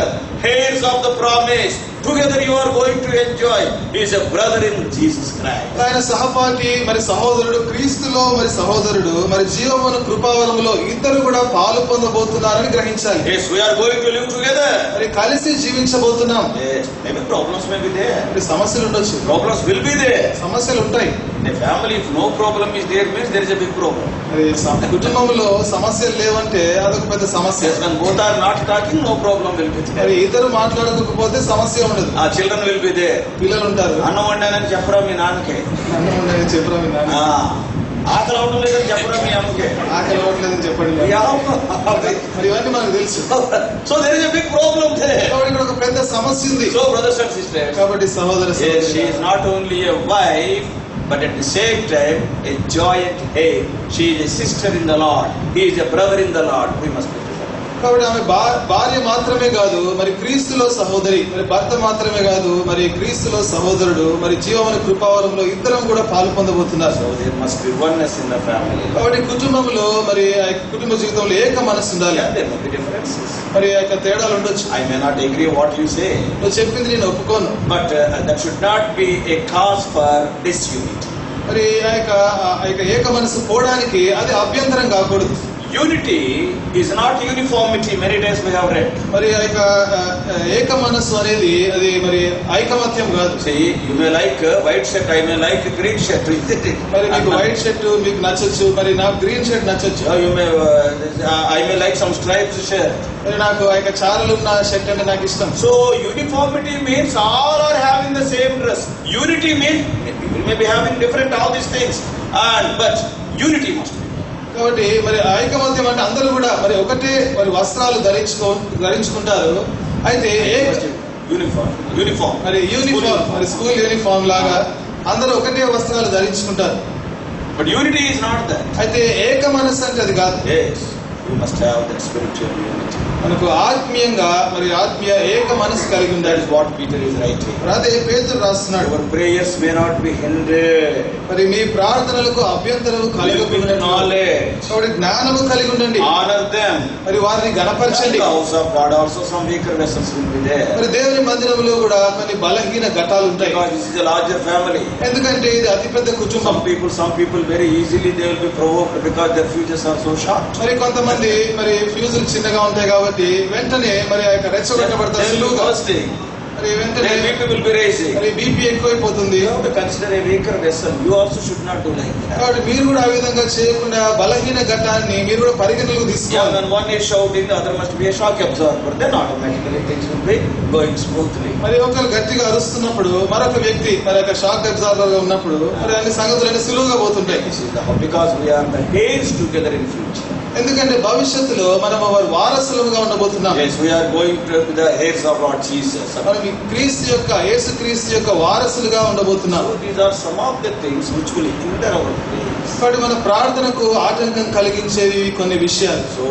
Speaker 2: heirs of the promise, Together you are going to enjoy. He is a brother in Jesus Christ.
Speaker 3: ఆయన సహపాఠి మరి సహోదరుడు క్రీస్తులో మరి సహోదరుడు మరి జీవమును కృపావరములో ఇద్దరు కూడా పాలు పొందబోతున్నారని గ్రహించాలి.
Speaker 2: Yes, we are going to live together.
Speaker 3: మరి కలిసి జీవించబోతున్నాం.
Speaker 2: Yes, maybe problems may be there.
Speaker 3: మరి సమస్యలు ఉండొచ్చు,
Speaker 2: Problems will be there.
Speaker 3: సమస్యలు ఉంటాయి.
Speaker 2: In a family, if no problem is there, means there is a big problem.
Speaker 3: మరి కుటుంబంలో సమస్యలు లేవంటే అదొక పెద్ద సమస్య.
Speaker 2: Yes, when both are not talking, no problem will be there.
Speaker 3: మరి ఇద్దరు మాట్లాడకపోతే సమస్య ఉండదు.
Speaker 2: Children will be there.
Speaker 3: పిల్లలు ఉంటారు.
Speaker 2: అన్నం వండానని చెప్పరా మీ నాన్నకి,
Speaker 3: అన్నం ఉండని చెప్పరా మీ నాన్న,
Speaker 2: ఆకలి అవడం లేదని చెప్పరా మీ అమ్మకి,
Speaker 3: ఆకలి అవ్వట్లేదని చెప్పండి. మరి ఇవన్నీ మనకు తెలుసు.
Speaker 2: So there is a big problem there.
Speaker 3: కాబట్టి ఇక్కడ ఒక పెద్ద సమస్య ఉంది.
Speaker 2: So brothers and sisters,
Speaker 3: కాబట్టి సహోదర
Speaker 2: yes, she is not only a wife, but at the same time a joy and heir. She is a sister in the Lord. He is a brother in the Lord. We must be together.
Speaker 3: కాబట్టి ఆమె భార్య మాత్రమే కాదు, మరి క్రీస్తులో సహోదరి, మరి భర్త మాత్రమే కాదు, మరి క్రీస్తులో సహోదరుడు, మరి జీవమున కృపావరంలో ఇద్దరం కూడా పాలు పొందబోతున్నారు.
Speaker 2: So there must be oneness in the family.
Speaker 3: కాబట్టి కుటుంబంలో మరి ఆ కుటుంబ జీవితంలో ఏక మనసు ఉండాలి.
Speaker 2: Yeah, there may be differences.
Speaker 3: మరి ఆ యొక్క తేడాలు ఉండొచ్చు.
Speaker 2: I may not agree what you say,
Speaker 3: నువ్వు చెప్పింది నేను ఒప్పుకోను,
Speaker 2: but that should not be a cause for disunity.
Speaker 3: మరి ఆ యొక్క ఏక మనసు పోవడానికి అది అభ్యంతరం కాకూడదు.
Speaker 2: Unity is not uniformity. Many days we have read.
Speaker 3: మరి ఆ యొక్క ఏక మనస్సు అనేది అది మరి ఐకమత్యం కాదు.
Speaker 2: See, you may like white shirt, I may like green shirt.
Speaker 3: మరి మీకు వైట్ షర్ట్ మీకు నచ్చొచ్చు, మరి నాకు గ్రీన్ షర్ట్ నచ్చొచ్చు.
Speaker 2: You may, I may like some stripes shirt.
Speaker 3: మరి నాకు ఆ యొక్క చారలున్న షర్ట్ అంటే నాకు ఇష్టం.
Speaker 2: So uniformity means all are having the same dress. Unity means people may be having different all these things, but unity must be.
Speaker 3: కాబట్టి మరి ఐకమత్యం అంటే అందరూ కూడా మరి ఒకటే మరి వస్త్రాలు ధరించుకుంటారు. అయితే
Speaker 2: యూనిఫామ్
Speaker 3: మరి యూనిఫామ్ మరి స్కూల్ యూనిఫామ్ లాగా అందరూ ఒకటే వస్త్రాలు ధరించుకుంటారు.
Speaker 2: But unity is not that.
Speaker 3: అయితే ఏక మనస్సు అంటే అది కాదు.
Speaker 2: Yes, you must have that spiritual unity.
Speaker 3: మనకు ఆత్మీయంగా మరి ఆత్మీయ ఏక మనసు కలిగి
Speaker 2: That
Speaker 3: ఉండాలి.
Speaker 2: is what Peter is writing.
Speaker 3: అదే పేతురు రాస్తున్నాడు.
Speaker 2: Your prayers may not be hindered.
Speaker 3: మరి మీ ప్రార్థనలకు అభ్యంతరము కలగకుండా
Speaker 2: Knowledge.
Speaker 3: కాబట్టి జ్ఞానము కలిగి ఉండండి.
Speaker 2: Honor them.
Speaker 3: మరి వారిని
Speaker 2: In
Speaker 3: గణపరచండి.
Speaker 2: the house of God also some weaker vessels will be there.
Speaker 3: మరి దేవుని మందిరంలో కూడా కొన్ని బలహీన ఘటాలు ఉంటాయి.
Speaker 2: Because this is a larger family.
Speaker 3: ఎందుకంటే ఇది అతిపెద్ద కుటుంబం.
Speaker 2: Some people very easily they will be provoked because their futures are so short.
Speaker 3: మరి కొంతమంది మరి ఫ్యూజులు చిన్నగా ఉంటాయి కాబట్టి వెంటనే మరి ఆ యొక్క రెచ్చగొట్టబడతారు సులువుగా. మరి వెంటనే
Speaker 2: People will be raising.
Speaker 3: మరి బీపీ ఎక్కువైపోతుంది.
Speaker 2: You have to consider a weaker vessel. You also should not do like that.
Speaker 3: కాబట్టి మీరు కూడా ఆ విధంగా చేయకుండా బలహీన ఘటాన్ని మీరు కూడా పరిగణలోకి
Speaker 2: Yeah,
Speaker 3: తీసుకోవాలి.
Speaker 2: when one is shouting, the other must be a shock absorber. Then automatically things will be going smoothly.
Speaker 3: మరి ఒకరు గట్టిగా అరుస్తున్నప్పుడు మరొక వ్యక్తి మరి యొక్క షాక్ అబ్జార్బర్ గా ఉన్నప్పుడు మరి అన్ని సంగతులన్నీ సులువుగా పోతుంటాయి.
Speaker 2: This is because we are the heirs together in future.
Speaker 3: ఎందుకంటే భవిష్యత్తులో మనం వారి వారసులుగా ఉండబోతున్నాం.
Speaker 2: Yes, we are going to be the heirs of Lord Jesus.
Speaker 3: మనం యేసు క్రీస్తు యొక్క వారసులుగా ఉండబోతున్నాం.
Speaker 2: So these are some of the things which will hinder our prayers.
Speaker 3: కాబట్టి మన ప్రార్థనకు ఆటంకం కలిగించేవి కొన్ని విషయాలు.
Speaker 2: So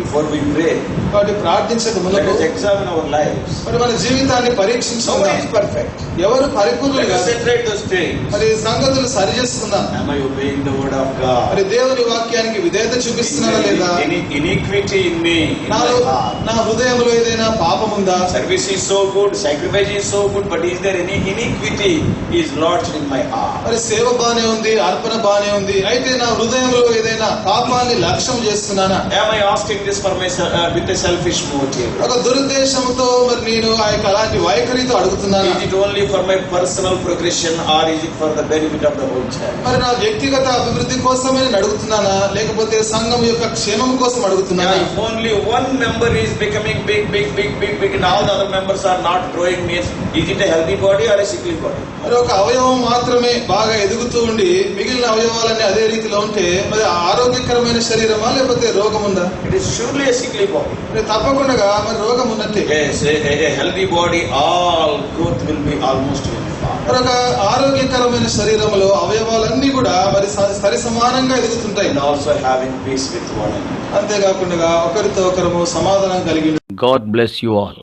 Speaker 2: before we pray,
Speaker 3: కాబట్టి ప్రార్థించక
Speaker 2: let
Speaker 3: ముందు
Speaker 2: us examine our lives.
Speaker 3: మరి మన జీవితాన్ని
Speaker 2: Nobody
Speaker 3: పరీక్షించుకుందాం.
Speaker 2: is perfect.
Speaker 3: ఎవరు పరిపూర్ణులు
Speaker 2: Let us
Speaker 3: కాదు.
Speaker 2: separate those things.
Speaker 3: మరి సంగతులు సరి చేసుకుందాం.
Speaker 2: Am I obeying the word of God?
Speaker 3: మరి దేవుని వాక్యానికి విధేయత చూపిస్తున్నారా లేదా?
Speaker 2: Any iniquity in me, in
Speaker 3: నాలో
Speaker 2: my heart.
Speaker 3: నా హృదయంలో ఏదైనా పాపం ఉందా?
Speaker 2: Service is so good, sacrifice is so good, but is there any iniquity is lodged in my heart?
Speaker 3: మరి సేవ బానే ఉంది, అర్పణ బానే ఉంది, అయితే నా హృదయంలో ఏదైనా పాపాన్ని లక్ష్యం చేస్తున్నానా?
Speaker 2: Am I asking this for myself with a selfish motive?
Speaker 3: ఒక దురుద్దేశంతో మరి నేను ఆ యొక్క అలాంటి వైఖరితో అడుగుతున్నానా?
Speaker 2: Is it only for my personal progression or is it for the benefit of the whole church?
Speaker 3: మరి నా వ్యక్తిగత అభివృద్ధి కోసమే నేను అడుగుతున్నానా, లేకపోతే సంఘం యొక్క క్షేమం కోసం అడుగుతున్నానా?
Speaker 2: If only one member is becoming big and all the other members are not growing, means is it a healthy body or a sickly body?
Speaker 3: మరి ఒక అవయవం మాత్రమే బాగా ఎదుగుతూ ఉండి మిగిలిన అవయవాలన్నీ అదే రీతిలో ఉంటే మరి ఆరోగ్యకరమైన శరీరమా లేకపోతే రోగం ఉందా?
Speaker 2: It is surely a sickly body.
Speaker 3: మరి తప్పకుండా మరి రోగం ఉన్నట్టే.
Speaker 2: Yes, a healthy body, all growth will be almost uniform.
Speaker 3: మరి ఒక ఆరోగ్యకరమైన శరీరంలో అవయవాలన్నీ కూడా మరి సరి సమానంగా ఎదుగుతుంటాయి.
Speaker 2: And also having peace with one another.
Speaker 3: అంతేకాకుండా ఒకరితో ఒకరము సమాధానం కలిగి.
Speaker 4: God bless you all.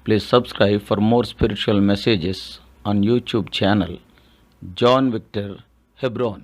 Speaker 4: Please subscribe for more spiritual messages on YouTube channel John Victor Hebron.